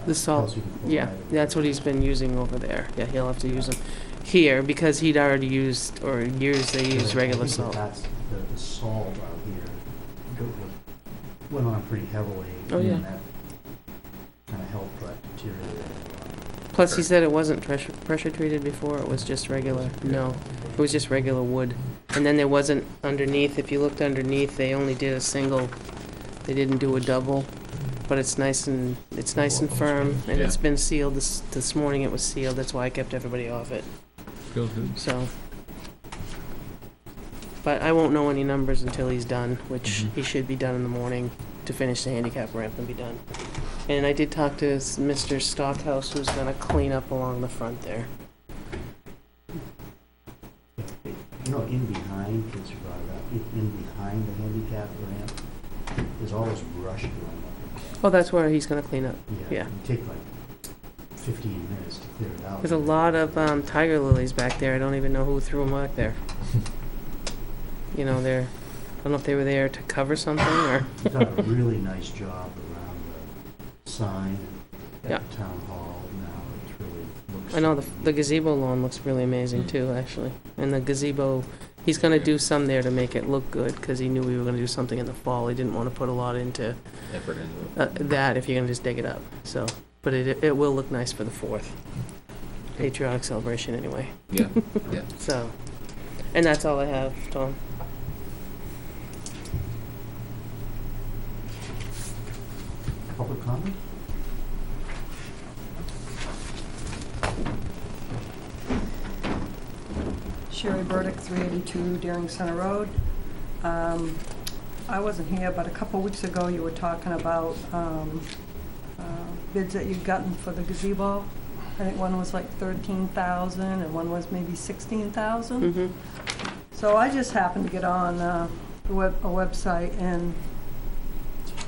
The salt, calcium yeah, chloride. that's what he's been using over there. Yeah, he'll have to use them here, because he'd already used, or years they use regular I think salt. that's, the salt out here went on pretty heavily. Oh, yeah. And that kind of helped deteriorate a lot. Plus, he said it wasn't pressure treated before, it was just regular, no, it was just regular wood. And then there wasn't underneath, if you looked underneath, they only did a single, they didn't do a double. But it's nice and firm, and it's Yeah. been sealed, this morning it was sealed, that's why I kept everybody off it, Feels good. so. But I won't know any numbers until he's done, which he should be done in the morning to finish the handicap ramp and be done. And I did talk to Mr. Stockhouse, who's gonna clean up along the front there. You know, in behind, kids who brought it up, in behind the handicap ramp, there's all this brush growing up. Oh, that's where he's gonna clean up, yeah. It'd take like 15 minutes to clear it out. There's a lot of tiger lilies back there, I don't even know who threw them back there. You know, I don't know if they were there to cover something, or, We've done a really nice job around the sign Yeah. at the town hall now. It really looks. I know the gazebo lawn looks really amazing too, actually. And the gazebo, he's gonna do some there to make it look good, because he knew we were gonna do something in the fall. He didn't wanna put a lot into Effort into it. that if you're gonna just dig it up, so. But it will look nice for the 4th. Patriotic celebration anyway, Yeah, yeah. so. And that's all I have, Tom. Public comment? Sherry Burdick, 382 Daring Center Road. I wasn't here, but a couple weeks ago you were talking about bids that you'd gotten for the gazebo. I think one was like 13,000 and one was maybe 16,000. Mm-hmm. So I just happened to get on a website and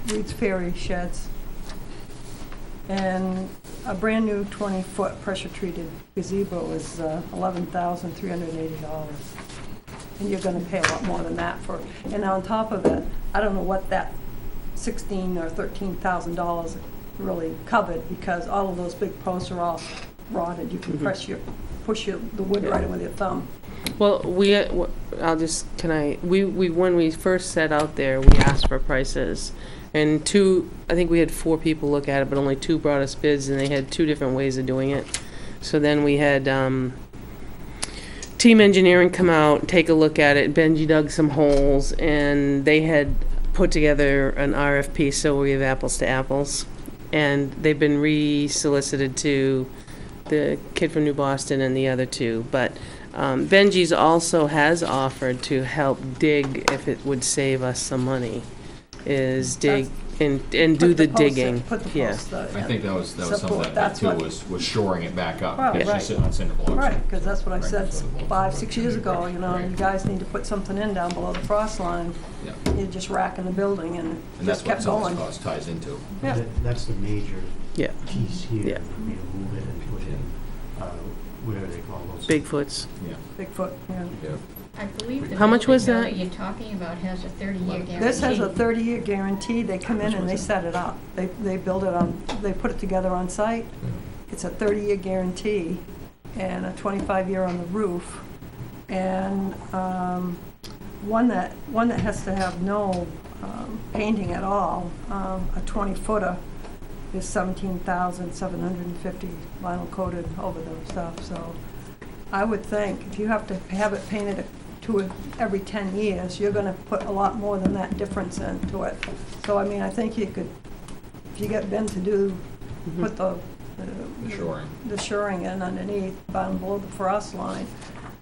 Reed's Ferry Sheds. And a brand new 20-foot pressure-treated gazebo is $11,380. And you're gonna pay a lot more than that for, and on top of it, I don't know what that $16,000 or $13,000 really covered, because all of those big posts are all rotted. You can push the wood right in with your thumb. Well, I'll just, we when we first set out there, we asked for prices. And I think we had 4 people look at it, but only 2 brought us bids, and they had 2 different ways of doing it. So then we had Team Engineering come out, take a look at it. Benji dug some holes, and they had put together an RFP, so we have apples to apples. And they've been re-solicited to the kid from New Boston and the other 2. But Benji's also has offered to help dig if it would save us some money. Is dig and do the digging. Put the Yeah. posts, I think that was some support, of that that's too, what- was shoring it back up. Right, It's right. just sitting on cinder blocks. Right, because that's what I said Right. 5-6 years ago, you know, you guys need to put something in down below the frost line. Yeah. You're just racking the building and And just that's what kept some of going. this cost ties into. Yeah. That's the major Yeah. piece here, Yeah. for me to move it and put in, whatever they call those. Bigfoots. Yeah. Bigfoot, yeah. Yeah. I believe the How much was building, though, that? that you're talking about has a 30-year guarantee. This has a 30-year guarantee. They come in Which and they one's set it up. They build it on, they put it together on site. It's a 30-year guarantee and a 25-year on the roof. And one that has to have no painting at all, a 20-footer is $17,750 vinyl coated over the stuff. So I would think if you have to have it painted every 10 years, you're gonna put a lot more than that difference into it. So, I mean, I think you could, if you get Ben to put the shoring. the shoring in underneath, down below the frost line.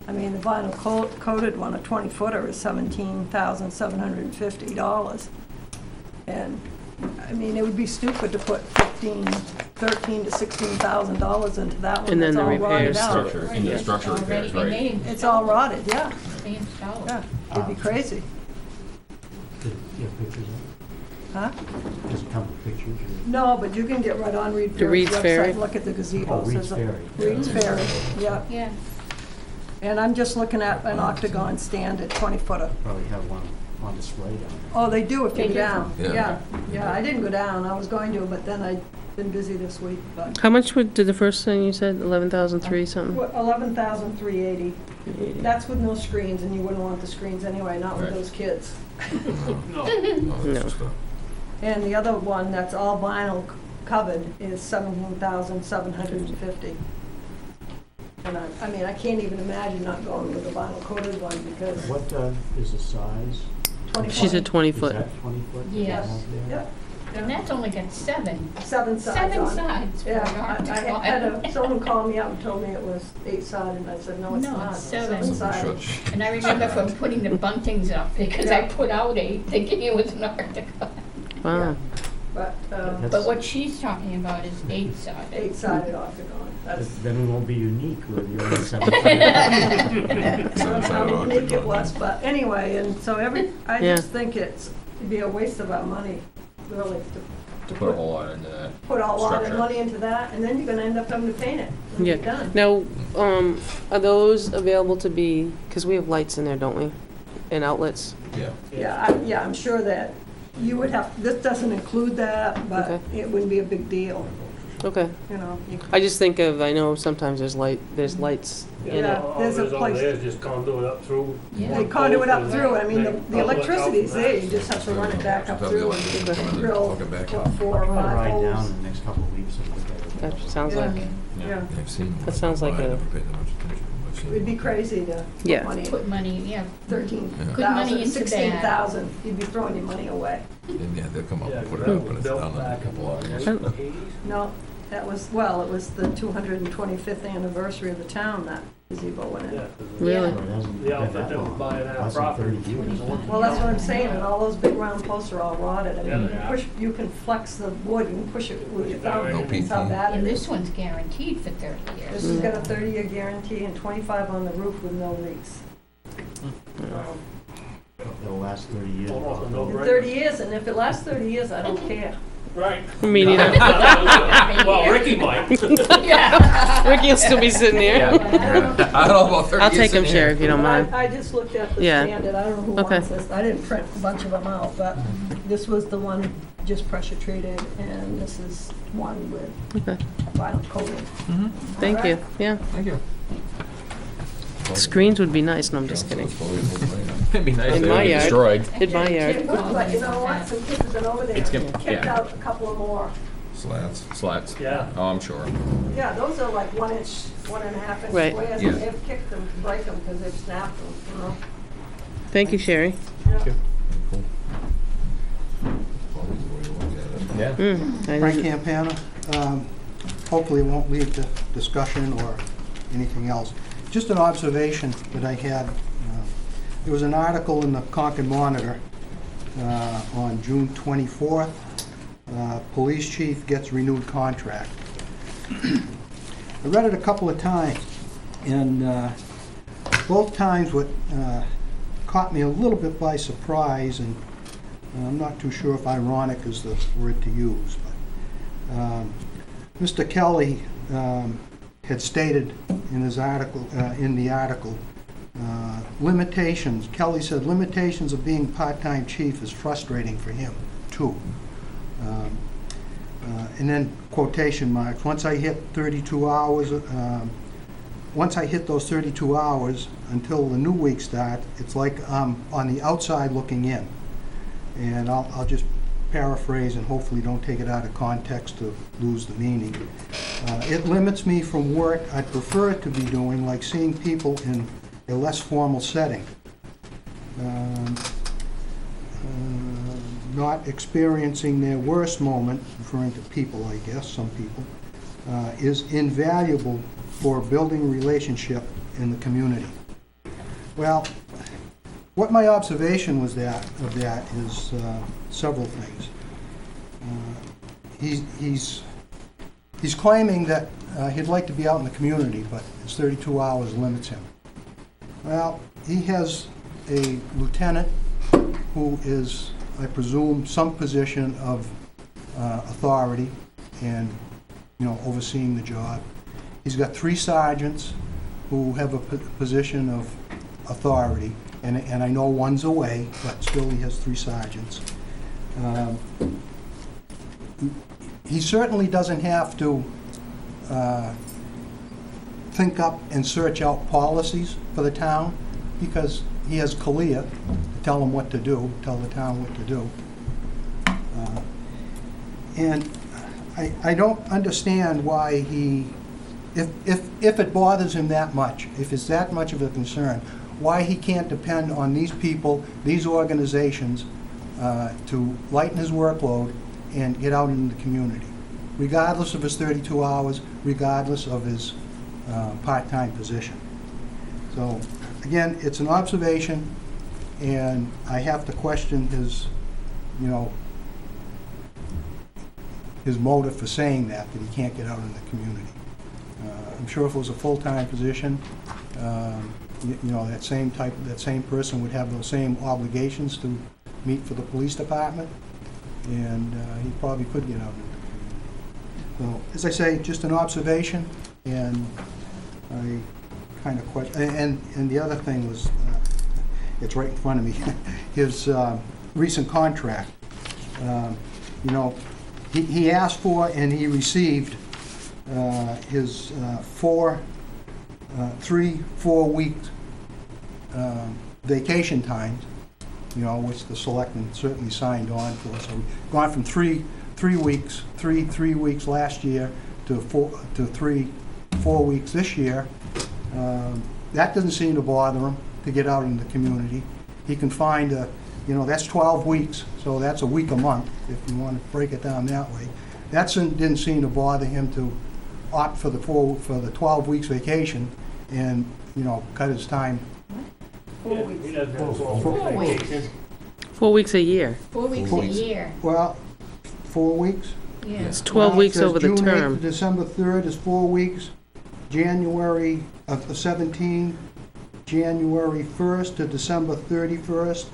I mean, the vinyl coated one, a 20-footer is $17,750. And, I mean, it would be stupid to put $13,000 to $16,000 into that one. And then That's the all rotted repairs. out. Structure, Right, into the it's structure already repairs, been right. made. It's all rotted, yeah, They installed it. yeah. It'd be crazy, Do you have pictures of huh? it? Does it come with pictures or? No, but you can get right on Reed The Ferry's Reed's Ferry? website, and look at the gazebos. Oh, Reed's There's a- Ferry. Reed's Ferry, yeah. Yeah. And I'm just looking at an octagon standard 20-footer. Probably have one on display down there. Oh, they do if you They go do. down. Yeah. Yeah, I didn't go down, I was going to, but then I'd been busy this week, but. How much did the first thing you said? 11,003 something? $11,380. That's with no screens, and you wouldn't want the screens anyway, not with Right. those kids. No, No. that's just a, And the other one that's all vinyl covered is $17,750. And I mean, I can't even imagine not going with the vinyl coated one because What is the size? 20 She said 20 Is foot. that 20 foot? Yes. out there? Yeah. And that's only got 7. 7 sides 7 on it. sides for Yeah, an I octagon. had someone called me up and told me it was 8-sided, and I said, no, it's No, not. it's 7. Sided. And I remember from putting the buntings up, because I put out 8, thinking it was an octagon. Wow. But, But what she's talking about is 8-sided. 8-sided octagon. That's Then we won't be unique with your 7. how unique it was, but anyway, and so I Yeah. just think it'd be a waste of our money, really, To put a whole lot into that. put a lot of Structure. money into that, and then you're gonna end up having to paint it when Yeah. you're done. Now, are those available to be, because we have lights in there, don't we? And outlets? yeah. Yeah, I'm sure that you would have, this doesn't include that, but Okay. it wouldn't be a big deal, Okay. you know. I just think of, I know sometimes there's lights in Yeah. it. There's a place- There's just conduit up through. Yeah. They conduit up through, I mean, the They- electricity's there, you just have to run it back up through and you can drill, Plug it back what, up. 4 or I'm gonna 5 ride down holes. in the next couple of weeks and look at it. That sounds Yeah. like, Yeah, I've seen That sounds like I a- never paid that much attention. I've seen it'd be them. crazy to Yeah. put money in. Put money, yeah. 13,000, Put money into that. 16,000, you'd be throwing your money away. And yeah, they'll come up Yeah, and put it that up was and it's built done in a back in couple the hours. 80s. No, That was, well, it was the 225th anniversary of the town that gazebo went in. Yeah, 'cause Really? But it hasn't the been outfit that that was long. buying our Less than property. 30 years. Well, that's what I'm saying, and all those big round posts are all rotted. I Yeah, mean, they are. you can flex the wood, you can push it with your thumb. No That's how PT. bad And it this is. one's guaranteed for 30 This years. has got a 30-year guarantee and 25 on the roof with no leaks. It'll last 30 years. Almost a In no-brainer. 30 years, and if it lasts 30 years, I don't care. Right. Me neither. Well, Ricky might. Ricky will still be sitting there. I don't know about 30 I'll years take him, in Sheriff, here. if you don't mind. I just looked at the Yeah. standard, I don't know who Okay. wants this, I didn't print a bunch of them out, but this was the one just pressure treated, and this is one with Okay. vinyl coating. Thank you. Yeah. Thank you. Screens would be nice. No, I'm just kidding. It'd be nice In if my they were yard. destroyed. In my yard. It would, but you know what, some kids have been over there It's and gonna- kicked yeah. out a couple of more. Slats. Slats. Yeah. Oh, I'm sure. Yeah, those are like 1 inch, 1.5 inch Right. squares, Yeah. and they've kicked them to break them because they've snapped them, you know? Thank you, Sherry. Yeah. you. Always the way to look at it. Yeah. I Frank didn't- Campana. Hopefully it won't lead to discussion or anything else. Just an observation that I had. There was an article in the Concord Monitor on June 24th. Police chief gets renewed contract. I read it a couple of times, and both times what caught me a little bit by surprise, and I'm not too sure if ironic is the word to use, but Mr. Kelly had stated in his article, limitations. Kelly said limitations of being part-time chief is frustrating for him too. And then quotation marks. Once I hit 32 hours, once I hit those 32 hours until the new week starts, it's like I'm on the outside looking in. And I'll just paraphrase and hopefully don't take it out of context to lose the meaning. It limits me from work I'd prefer it to be doing, like seeing people in a less formal setting. Not experiencing their worst moment, referring to people, I guess, some people, is invaluable for building a relationship in the community. Well, what my observation was of that is several things. He's claiming that he'd like to be out in the community, but his 32 hours limits him. Well, he has a lieutenant who is, I presume, some position of authority and, overseeing the job. He's got 3 sergeants who have a position of authority, and I know one's away, but still he has 3 sergeants. He certainly doesn't have to think up and search out policies for the town, because he has Kalia to tell him what to do, tell the town what to do. And I don't understand why if it bothers him that much, if it's that much of a concern, why he can't depend on these people, these organizations, to lighten his workload and get out into the community, regardless of his 32 hours, regardless of his part-time position. So, again, it's an observation, and I have to question his, his motive for saying that he can't get out in the community. I'm sure if it was a full-time position, that same person would have those same obligations to meet for the police department, and he probably could get out in the community. So, as I say, just an observation, and I kind of question. And the other thing was, it's right in front of me, his recent contract. He asked for and he received his 3 4-week vacation times, which the selectmen certainly signed on for. So we've gone from three weeks last year to 4 weeks this year. That doesn't seem to bother him to get out in the community. He can find that's 12 weeks, so that's a week a month, if you want to break it down that way. didn't seem to bother him to opt for the 12 weeks vacation and, cut his time. He doesn't have Four 4 weeks. vacation. 4 weeks a year. 4 weeks a year, Well, 4 weeks? yeah. It's 12 Well, it weeks says over the June 8th to term. December 3rd is 4 weeks. January of 17, January 1st to December 31st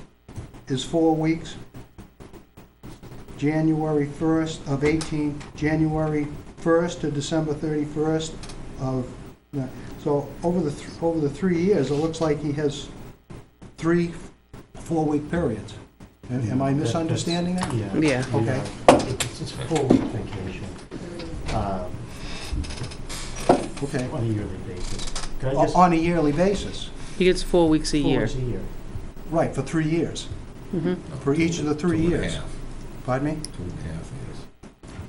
is 4 weeks. January 1st of 18, January 1st to December 31st of, so over the 3 years, it looks like he has 3 4-week periods. Am I misunderstanding that? Yeah. Yeah. Okay. It's a 4-week vacation, Okay. on a yearly basis. Could I just? On a yearly basis, He gets 4 weeks a 4 year. weeks a year. right, for 3 years, Mhm. for each of the 3 2.5 years. Pardon me? 2.5 years.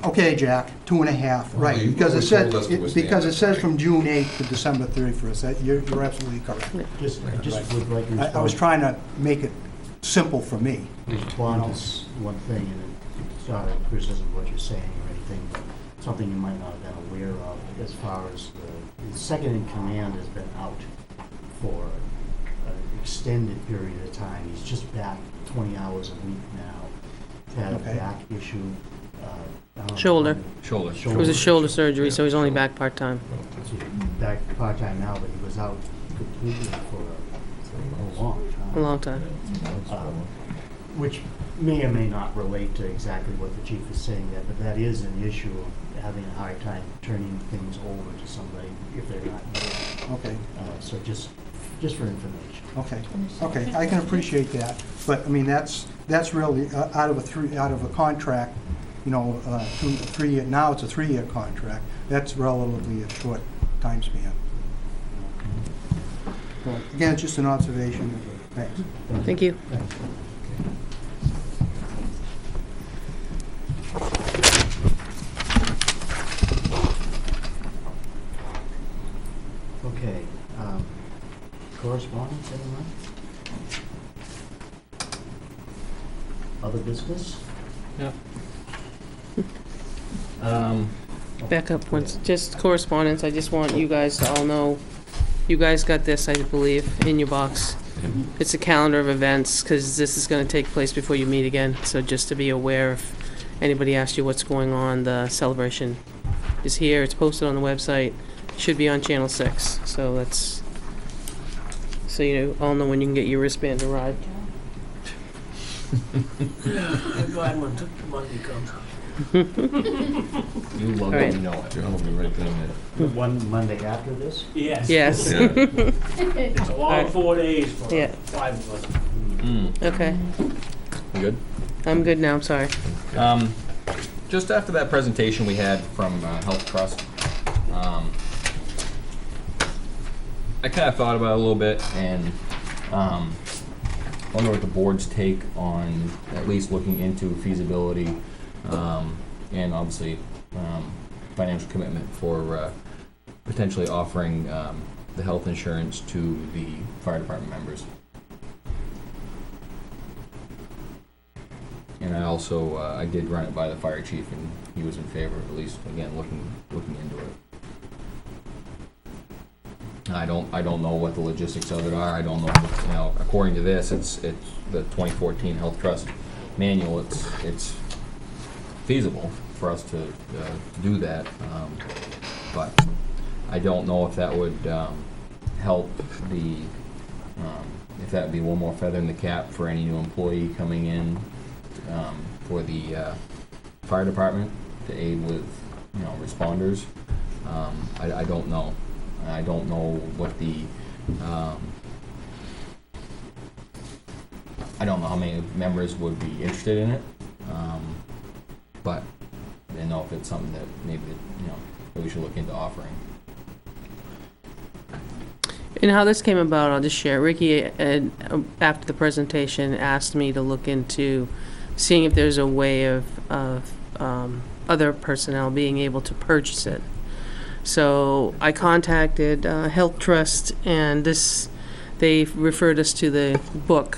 Okay, Jack, 2.5, Well, right, you because it always says, told us to because it withstand says it, from June 8th to December 31st, that, you're absolutely correct. Just Right. would like to I was respond trying to make it simple for me. to one thing, and it's not a criticism of what you're saying or anything, but something you might not have been aware of, as far as the second in command has been out for an extended period of time. He's just back 20 hours a week now. Had a Okay. back issue. I don't know Shoulder. Shoulder. It was a shoulder surgery, so he's only back part-time. So he's back part-time now, but he was out completely for a long A time. long time. Which may or may not relate to exactly what the chief is saying there, but that is an issue of having a hard time turning things over to somebody if they're not there. Okay, So just for information. okay, I can appreciate that, but, I mean, that's really, out of a contract, 3 year, now it's a 3-year contract, that's relatively a short time span. Well, again, it's just an observation, thanks. Thank you. Thanks. Okay, correspondence, anyone? Other business? Yeah. Back up once, just correspondence, I just want you guys to all know, you guys got this, I believe, in your box. It's a calendar of events, because this is gonna take place before you meet again, so just to be aware if anybody asks you what's going on, the celebration is here, it's posted on the website, should be on Channel 6, so that's, so you all know when you can get your wristband to ride. I'm glad when Monday comes. You love All right. it, you know it. John will be right there, man. One Monday after this? Yes. Yes. It's a long Alright. 4 days for Yeah. 5 of us. Okay, You good? I'm good now, I'm sorry. Just after that presentation we had from Health Trust, I kind of thought about it a little bit and wonder what the board's take on at least looking into feasibility and obviously financial commitment for potentially offering the health insurance to the fire department members. And I also, I did run it by the fire chief, and he was in favor of at least, again, looking into it. I don't know what the logistics of it are. I don't know, if, according to this, it's the 2014 Health Trust manual. It's feasible for us to do that, but I don't know if that would help the, if that would be one more feather in the cap for any new employee coming in. For the fire department to aid with, responders. I don't know. I don't know what the, I don't know how many members would be interested in it. But I don't know if it's something that maybe, that we should look into offering. And how this came about, I'll just share. Ricky, after the presentation, asked me to look into seeing if there's a way of other personnel being able to purchase it. So I contacted Health Trust, and they referred us to the book.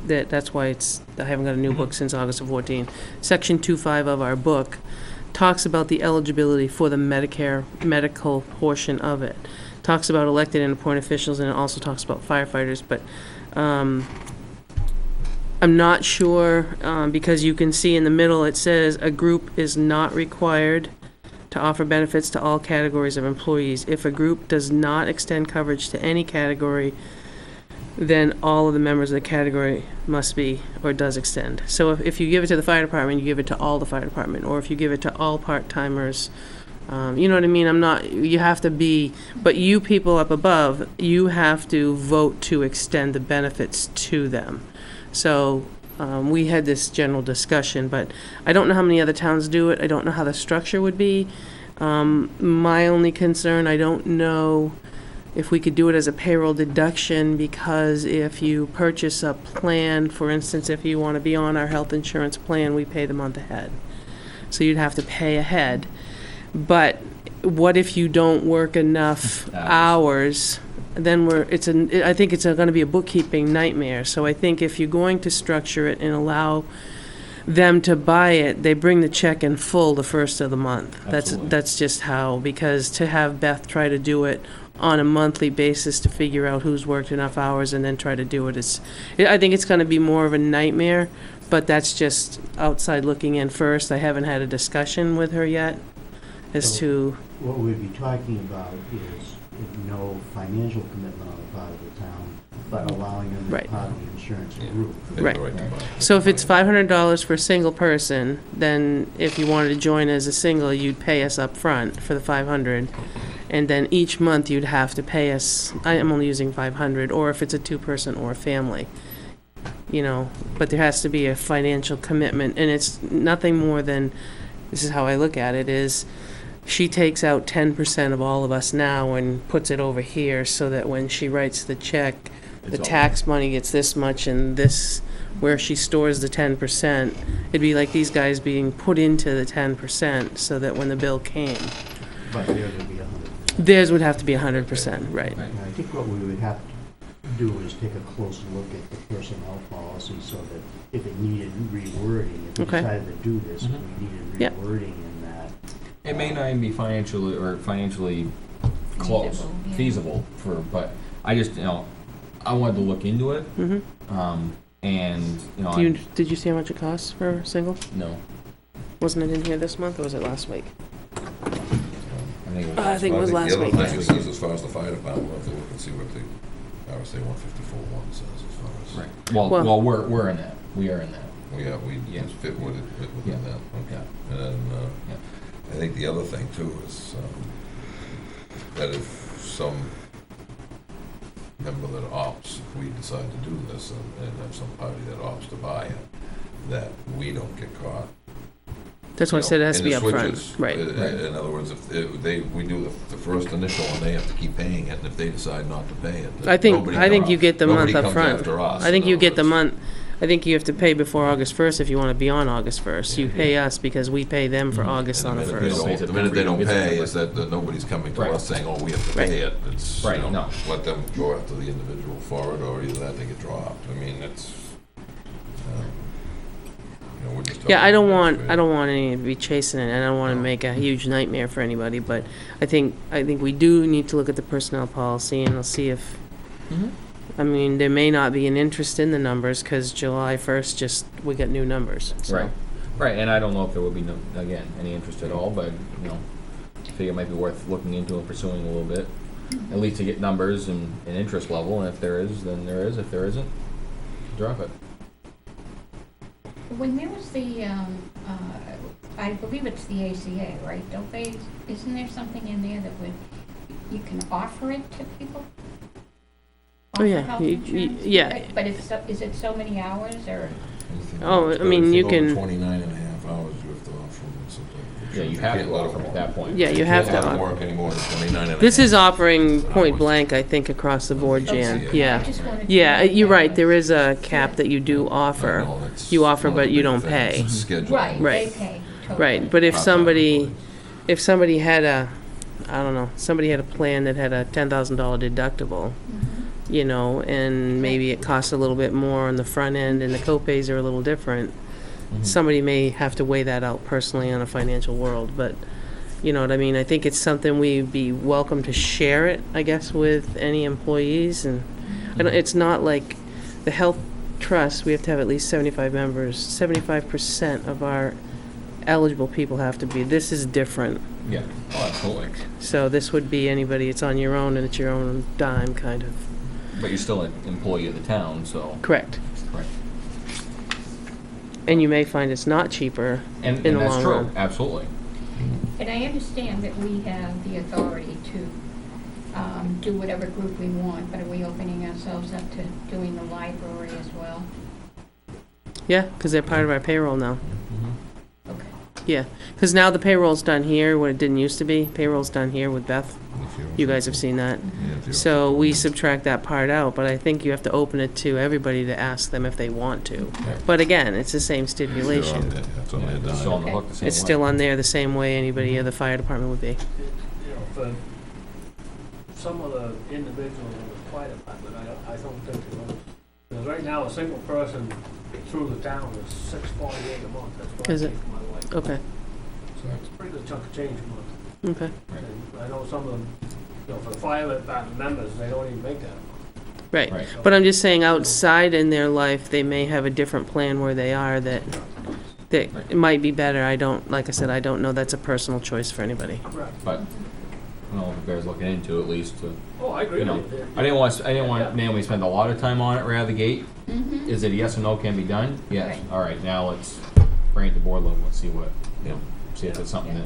That's why I haven't got a new book since August of 14. Section 2.5 of our book talks about the eligibility for the Medicare medical portion of it. Talks about elected and appointed officials, and it also talks about firefighters, but I'm not sure, because you can see in the middle, it says, a group is not required to offer benefits to all categories of employees. If a group does not extend coverage to any category, then all of the members of the category must be, or does extend. So if you give it to the fire department, you give it to all the fire department, or if you give it to all part-timers, you know what I mean? You have to be, but you people up above, you have to vote to extend the benefits to them. So, we had this general discussion, but I don't know how many other towns do it. I don't know how the structure would be. My only concern, I don't know if we could do it as a payroll deduction, because if you purchase a plan, for instance, if you want to be on our health insurance plan, we pay the month ahead. So you'd have to pay ahead. But what if you don't work enough hours? Then I think it's going to be a bookkeeping nightmare. So I think if you're going to structure it and allow them to buy it, they bring the check in full the first of the month. Absolutely. That's just how, because to have Beth try to do it on a monthly basis to figure out who's worked enough hours and then try to do it I think it's going to be more of a nightmare, but that's just outside looking in first. I haven't had a discussion with her yet as to... What we'd be talking about is no financial commitment on the part of the town, but allowing them to Right. be part of the insurance Yeah. group. They have the Right. to buy. So if it's $500 for a single person, then if you wanted to join as a single, you'd pay us up front for the $500. And then each month you'd have to pay us, I am only using $500, or if it's a two-person or a family, you know, but there has to be a financial commitment, and it's nothing more than, this is how I look at it, is she takes out 10% of all of us now and puts it over here, so that when she writes the check, the It's all- tax money gets this much, and this, where she stores the 10%, it'd be like these guys being put into the 10%, so that when the bill came, But there would be 100%. theirs would have to be 100%, right? Right. And I think what we would have to do is take a closer look at the personnel policy, so that if it needed rewording, if we Okay. decided to do this, if Mhm. we needed Yep. rewording in that. It may not even be financially close, Feasible, yeah. feasible but I just, I wanted to look into it, Mm-hmm. and, I- Did you see how much it costs for a single? no, Wasn't it in here this month, or was it last week? I think it was. I think it was last The week. other thing is, as far as the fire department, we'll have to look and see what the RSA 154-1 says as far as. Right. Well- Well, we're in that. We are in that. We Yeah. just fit with it, within Yeah. that, okay. Yeah. And then, Yeah. I think the other thing too is, that if some member that opts, if we decide to do this and have some party that opts to buy it, that we don't get caught. That's why I said it has to in be the upfront, switches. right? In other words, if we do the first initial and they have to keep paying it, and if they decide not to pay it, I think nobody you get the month nobody up comes front. after us, I think in you other get the words. month, I think you have to pay before August 1st if you want to be on August 1st. You pay us because we pay them for Mhm. August on the And the minute they 1st. don't- the minute they don't pay, is that nobody's coming to Right. us saying, oh, we have to Right. pay it. It's, Right, no. let them go after the individual for it, or either that they get dropped. I mean, it's, we're just. Yeah, I don't want talking any to be chasing it, and I don't want to No. make a huge nightmare for anybody, but I think we do need to look at the personnel policy, and I'll see if, Mhm. I mean, there may not be an interest in the numbers, because July 1st, we got new numbers, so. Right. Right, and I don't know if there would be, again, any interest at all, but, I figure it might be worth looking into and pursuing a little bit, at least to get numbers and interest level, and if there is, then there is. If there isn't, drop it. When there was the, I believe it's the ACA, right? Isn't there something in there that you can offer it to people? Oh, yeah. Offer health You- insurance? yeah. Right, but is it so many hours, or? anything. Oh, I mean, you can- 29 and a half hours, you have to offer them something. Yeah, you have can't to let offer them at that point. Yeah, you have Can't to let them offer. work any more than 29 and a half. This is offering point blank, I think, across the board, Jan. Yeah. Yeah. I just wanted to Yeah, know you're that right, was- there is a cap that you do offer. No, that's You offer, one of but the you big don't things, pay. is scheduling. Right, they Right. pay, totally. Right, but if Part-time somebody employee. had somebody had a plan that had a $10,000 deductible, Mhm. and maybe it costs a little bit more on the front end and the copays are a little different, somebody may have to weigh that out personally on a financial world, but, you know what I mean? I think it's something we'd be welcome to share it, I guess, with any employees, and it's not like the health trust, we have to have at least 75 members. 75% of our eligible people have to be. This is different. Yeah, oh, absolutely. So this would be anybody, it's on your own and it's your own dime, kind of. But you're still an employee of the town, so. Correct. Right. And you may find it's not cheaper And in the that's long true, run. absolutely. And I understand that we have the authority to do whatever group we want, but are we opening ourselves up to doing the library as well? Yeah, because they're part of our payroll now. Mhm. Okay. Yeah, because now the payroll's done here, what it didn't used to be. Payroll's done here with Beth. You guys have seen that. So we subtract that part out, but I think you have to open it to everybody to ask them if they want to. But again, it's the same stipulation. That's on Yeah, their it's still on dime. the hook the same way. It's still on there the same way anybody at the fire department would be. You know, for some of the individuals in the fire department, I don't think they're gonna, because right now, a single person through the town is $648 a month, that's what I Is it? pay for my wife. Okay, It's a pretty good chunk of change a month. okay, And I know some of them, you know, for the fire department members, they don't even make that amount. right. Right. But I'm just saying, outside in their life, they may have a different plan where they are that it might be better. I don't, like I said, I don't know. That's a personal choice for anybody. Right. But, I don't know if it bears looking into at least to, Oh, I agree you know, with you. I didn't want Naomi to spend a lot of time on it right out of the gate. Mm-hmm. Is it a yes or no can be done? Yes. Right. All right, now let's bring it to board level, let's see what, you know, see if it's something that,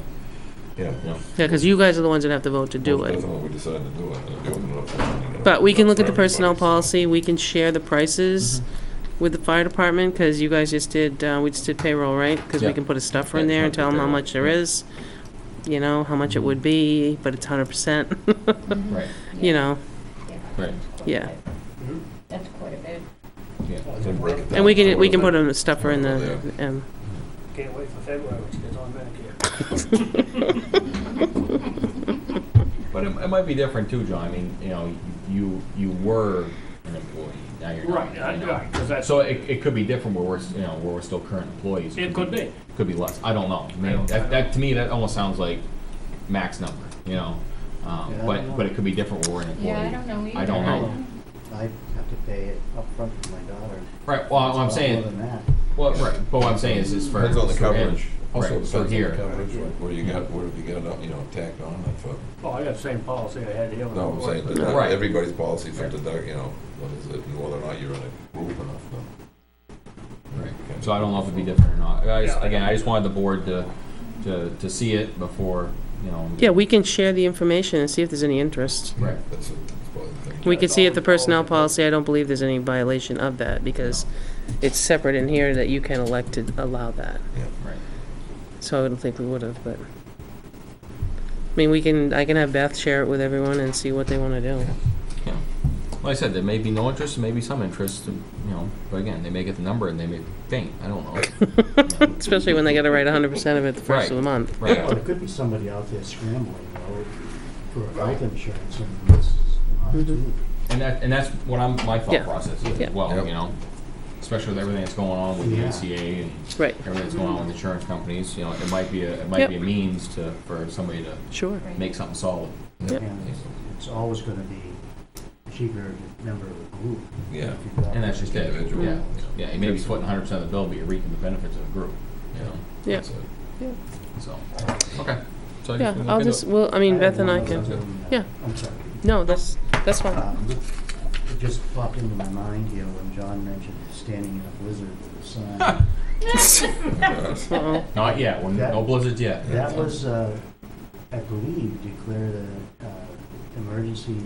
Yeah. you know. Yeah, because you guys are the ones that have to vote to do Well, it. depends on what we decide to do, and if you open it up for, you know, But we can look at the for personnel everybody, so. policy. We can share the prices with the fire department, because you guys just did, we just did payroll, right? Because we Yeah. can put a stuffer in Yeah, there and tell them how payroll, much there yeah. is, you know, how much it would be, but it's 100%, Right, you know, right, yeah. That's quite a bit. yeah. Then break it down And we for can what put it a stuffer in the, Can't wait for February when she gets on Medicare. But it might be different too, John. I mean, you know, you were an employee, now you're not. Right, you know. right, because that's, So it could be different where we're, you know, where we're still current employees. it could be. Could be less. I don't know. I mean, I don't- that to me, that almost sounds like max number, you know? Yeah, I don't know. But it could be different where we're an employee. Yeah, I don't know either. I don't know. I have to pay it upfront for my daughter. Right, well, what I'm It's a lot more saying, than that. well, right, but what I'm saying is for. Depends on the for him. coverage. Also Right, depends for on the here. coverage, where you got, where have you got, you know, tacked on that for, Oh, I got the same policy I had here. when I no, I'm saying, worked. that Right. everybody's policy for the, you know, what is it, and whether or not you're in a group enough, Right. So I don't know if it'd be different or not. Yeah. Again, I just wanted the board to see it before, you know. yeah, we can share the information and see if there's any interest. Right. That's probably the thing. We can see if the personnel policy, I don't believe there's any violation of that, because it's separate in here that you can elect to allow that. Right. So I don't think we would have, but, I mean, I can have Beth share it with everyone and see what they want to do. Yeah. Like I said, there may be no interest, there may be some interest, and, you know, but again, they may get the number and they may faint, I don't know. Especially when they gotta write 100% of it the first of the Right. month. Right. Well, there could be somebody out there scrambling, you know, for health insurance, and this is not Mhm. too. And that's what my Yeah. thought process is Yeah. as well, Yep. you know? Especially with everything that's going on with the Yeah. ACA and Right, everything that's going on with insurance companies, you know, it might be Yep. a means for somebody to sure. make something solid. Yep. And it's always gonna be cheaper to member of a group. Yeah. if you've got- And that's just it, Individual. yeah. Yeah, you may be footing 100% of the bill, but you're reaping the benefits of the group, you know? Yeah. That's it. So, okay. So I Yeah, just- I'll just, well, I mean, had Beth and I one can, other thing, yeah. I'm sorry. no, that's fine. It just popped into my mind here when John mentioned standing in a blizzard with a sign. Uh-oh. Not yet, no blizzards yet. That was, I believe, declared an emergency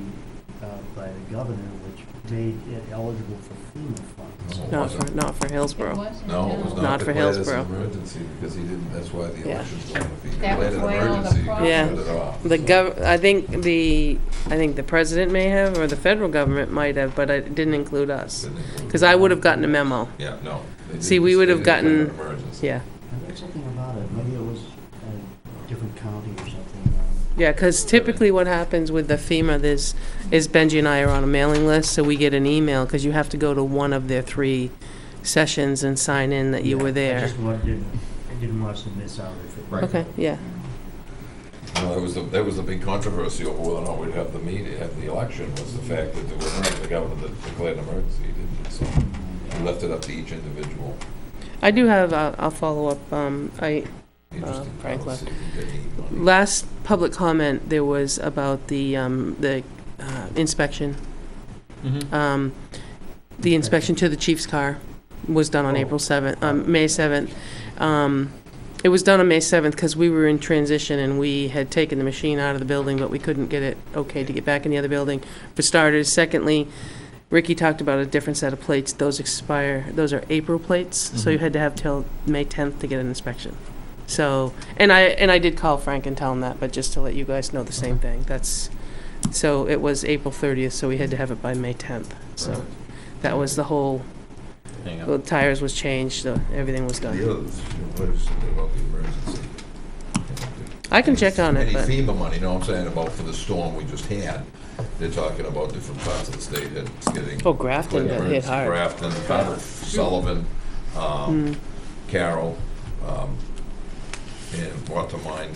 by the governor, which made it eligible for FEMA funds. No, it Not wasn't. for, not for It Hillsborough. wasn't, No, it was Not not for declared as an Hillsborough. emergency, because he didn't, that's why the Yeah. elections were, if he That was declared an why all the emergency, he problems- Yeah. shut it off. I think the president may have, or the federal government might have, but it didn't include us. Didn't include- Because I would have gotten a memo. Yeah, no. they See, didn't- we would they have didn't declare gotten- an emergency. Yeah, I read something about it, maybe it was a different county or something. yeah, because typically what happens with the FEMA is Benji and I are on a mailing list, so we get an email, because you have to go to one of their 3 sessions and sign in that you Yeah, were I there. just I didn't want us to miss out if it. Right. Okay, yeah. No, that was the big controversy over whether or not we'd have the meeting, have the election, was the fact that there was the government that declared an emergency, didn't, so we left it up to each individual. I do have, I'll follow up, Interesting Frank policy, left. we didn't need money. last public comment, there was about the inspection. Mhm. The inspection to the chief's car was done on April 7th, May 7th. It was done on May 7th because we were in transition and we had taken the machine out of the building, but we couldn't get it okay to get back in the other building, for starters. Secondly, Ricky talked about a different set of plates. Those expire, those are April plates, so you had to have till May 10th to get an inspection. So, and I did call Frank and tell him that, but just to let you guys know the same thing. So it was April 30th, so we had to have it by May 10th. So that was the whole, Hang the on. tires was changed, so everything was done. The other, what is it about the emergency? I can check on it, Any but FEMA money, you know what I'm saying, about for the storm we just had, they're talking about different parts of the state that's getting. Oh, Grafton got hit emergency. hard. Grafton, Sullivan, Carroll, and brought to mind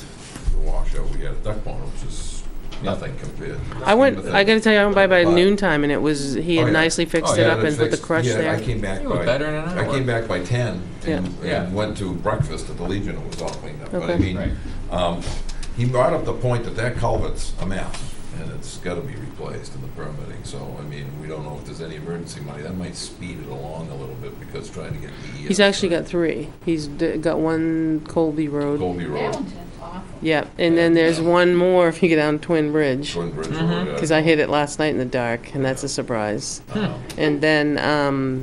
the washout we had at Duck Pond, which is nothing compared. to I went, FEMA I gotta tell you, I went by But- noontime and it was, he Oh, had yeah. nicely fixed Oh, it yeah, up and it's put the fixed. crush Yeah, there. I came back You were by, better in an I hour. came back by 10 and Yeah. went to breakfast at the Legion, it was all cleaned up. But I Okay. mean, Right. he brought up the point that culvert's a mess, and it's gotta be replaced in the permitting, so, I mean, we don't know if there's any emergency money, that might speed it along a little bit, because trying to get DES. He's actually got 3. He's got one Colby Road. Colby That Road, one's awful. Yeah, and then there's one more if you get down Twin Bridge, Twin Bridge Mhm. Road. because I hit it last night in the dark, and that's a surprise. Um, And then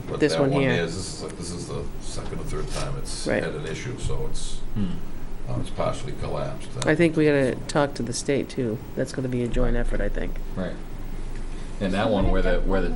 But this that one here. this is the second or third time it's Right. had an issue, so it's partially collapsed. I think we gotta talk to the state too. That's gonna be a joint effort, I think. Right. And that one where the One at,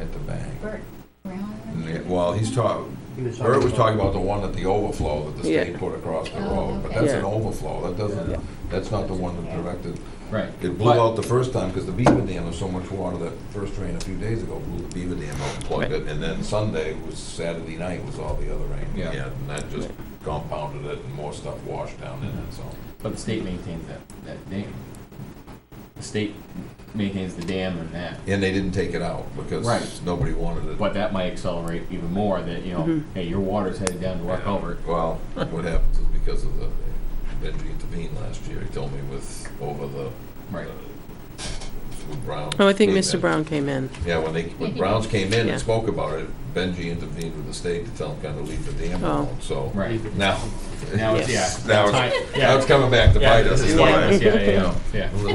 At the bank. Burt Brown. Well, he's talking, Bert was talking about the one at the overflow that the state Yeah. put across the Oh, road, but okay. that's Yeah. an overflow, that doesn't, that's not the one that directed. right. It blew out the first time because the beaver dam, was so much water that first rain a few days ago blew the beaver dam out and plugged Right. it, and then Sunday was, Saturday night was all the other rain we Yeah. had, and that just compounded it and more stuff washed down in it, so. But the state maintains that dam. The state maintains the dam and that. And they didn't take it out because Right. nobody wanted it. But that might accelerate even more that, you know, Mhm. hey, your water's headed down to our culvert. Well, what happens is because of the, Benji intervened last year, he told me with, over the, Right. with Brown. Oh, I think came Mr. in. Brown came in. Yeah, when Browns came in Yeah. and spoke about it, Benji intervened with the state to tell them kind of leave the dam Oh. alone, so. Right. Now, Now it's, Yes. yeah. now time- it's, yeah. now it's coming back to Yeah, bite us. this is you know, why and this- yeah. The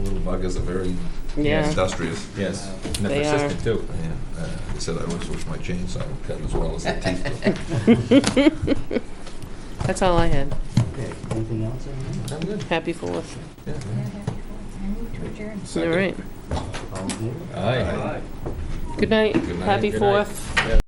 little buggers are very Yeah. industrious. Yes. And they're They persistent too. Yeah, he said, I always wish my chainsaw would cut as well as the teeth do. That's all I had. Okay, anything else? I'm good. Happy 4th. Yeah. I move to adjourn. All right. All in favor? Aye. Good night. Good night. Happy Good night. 4th.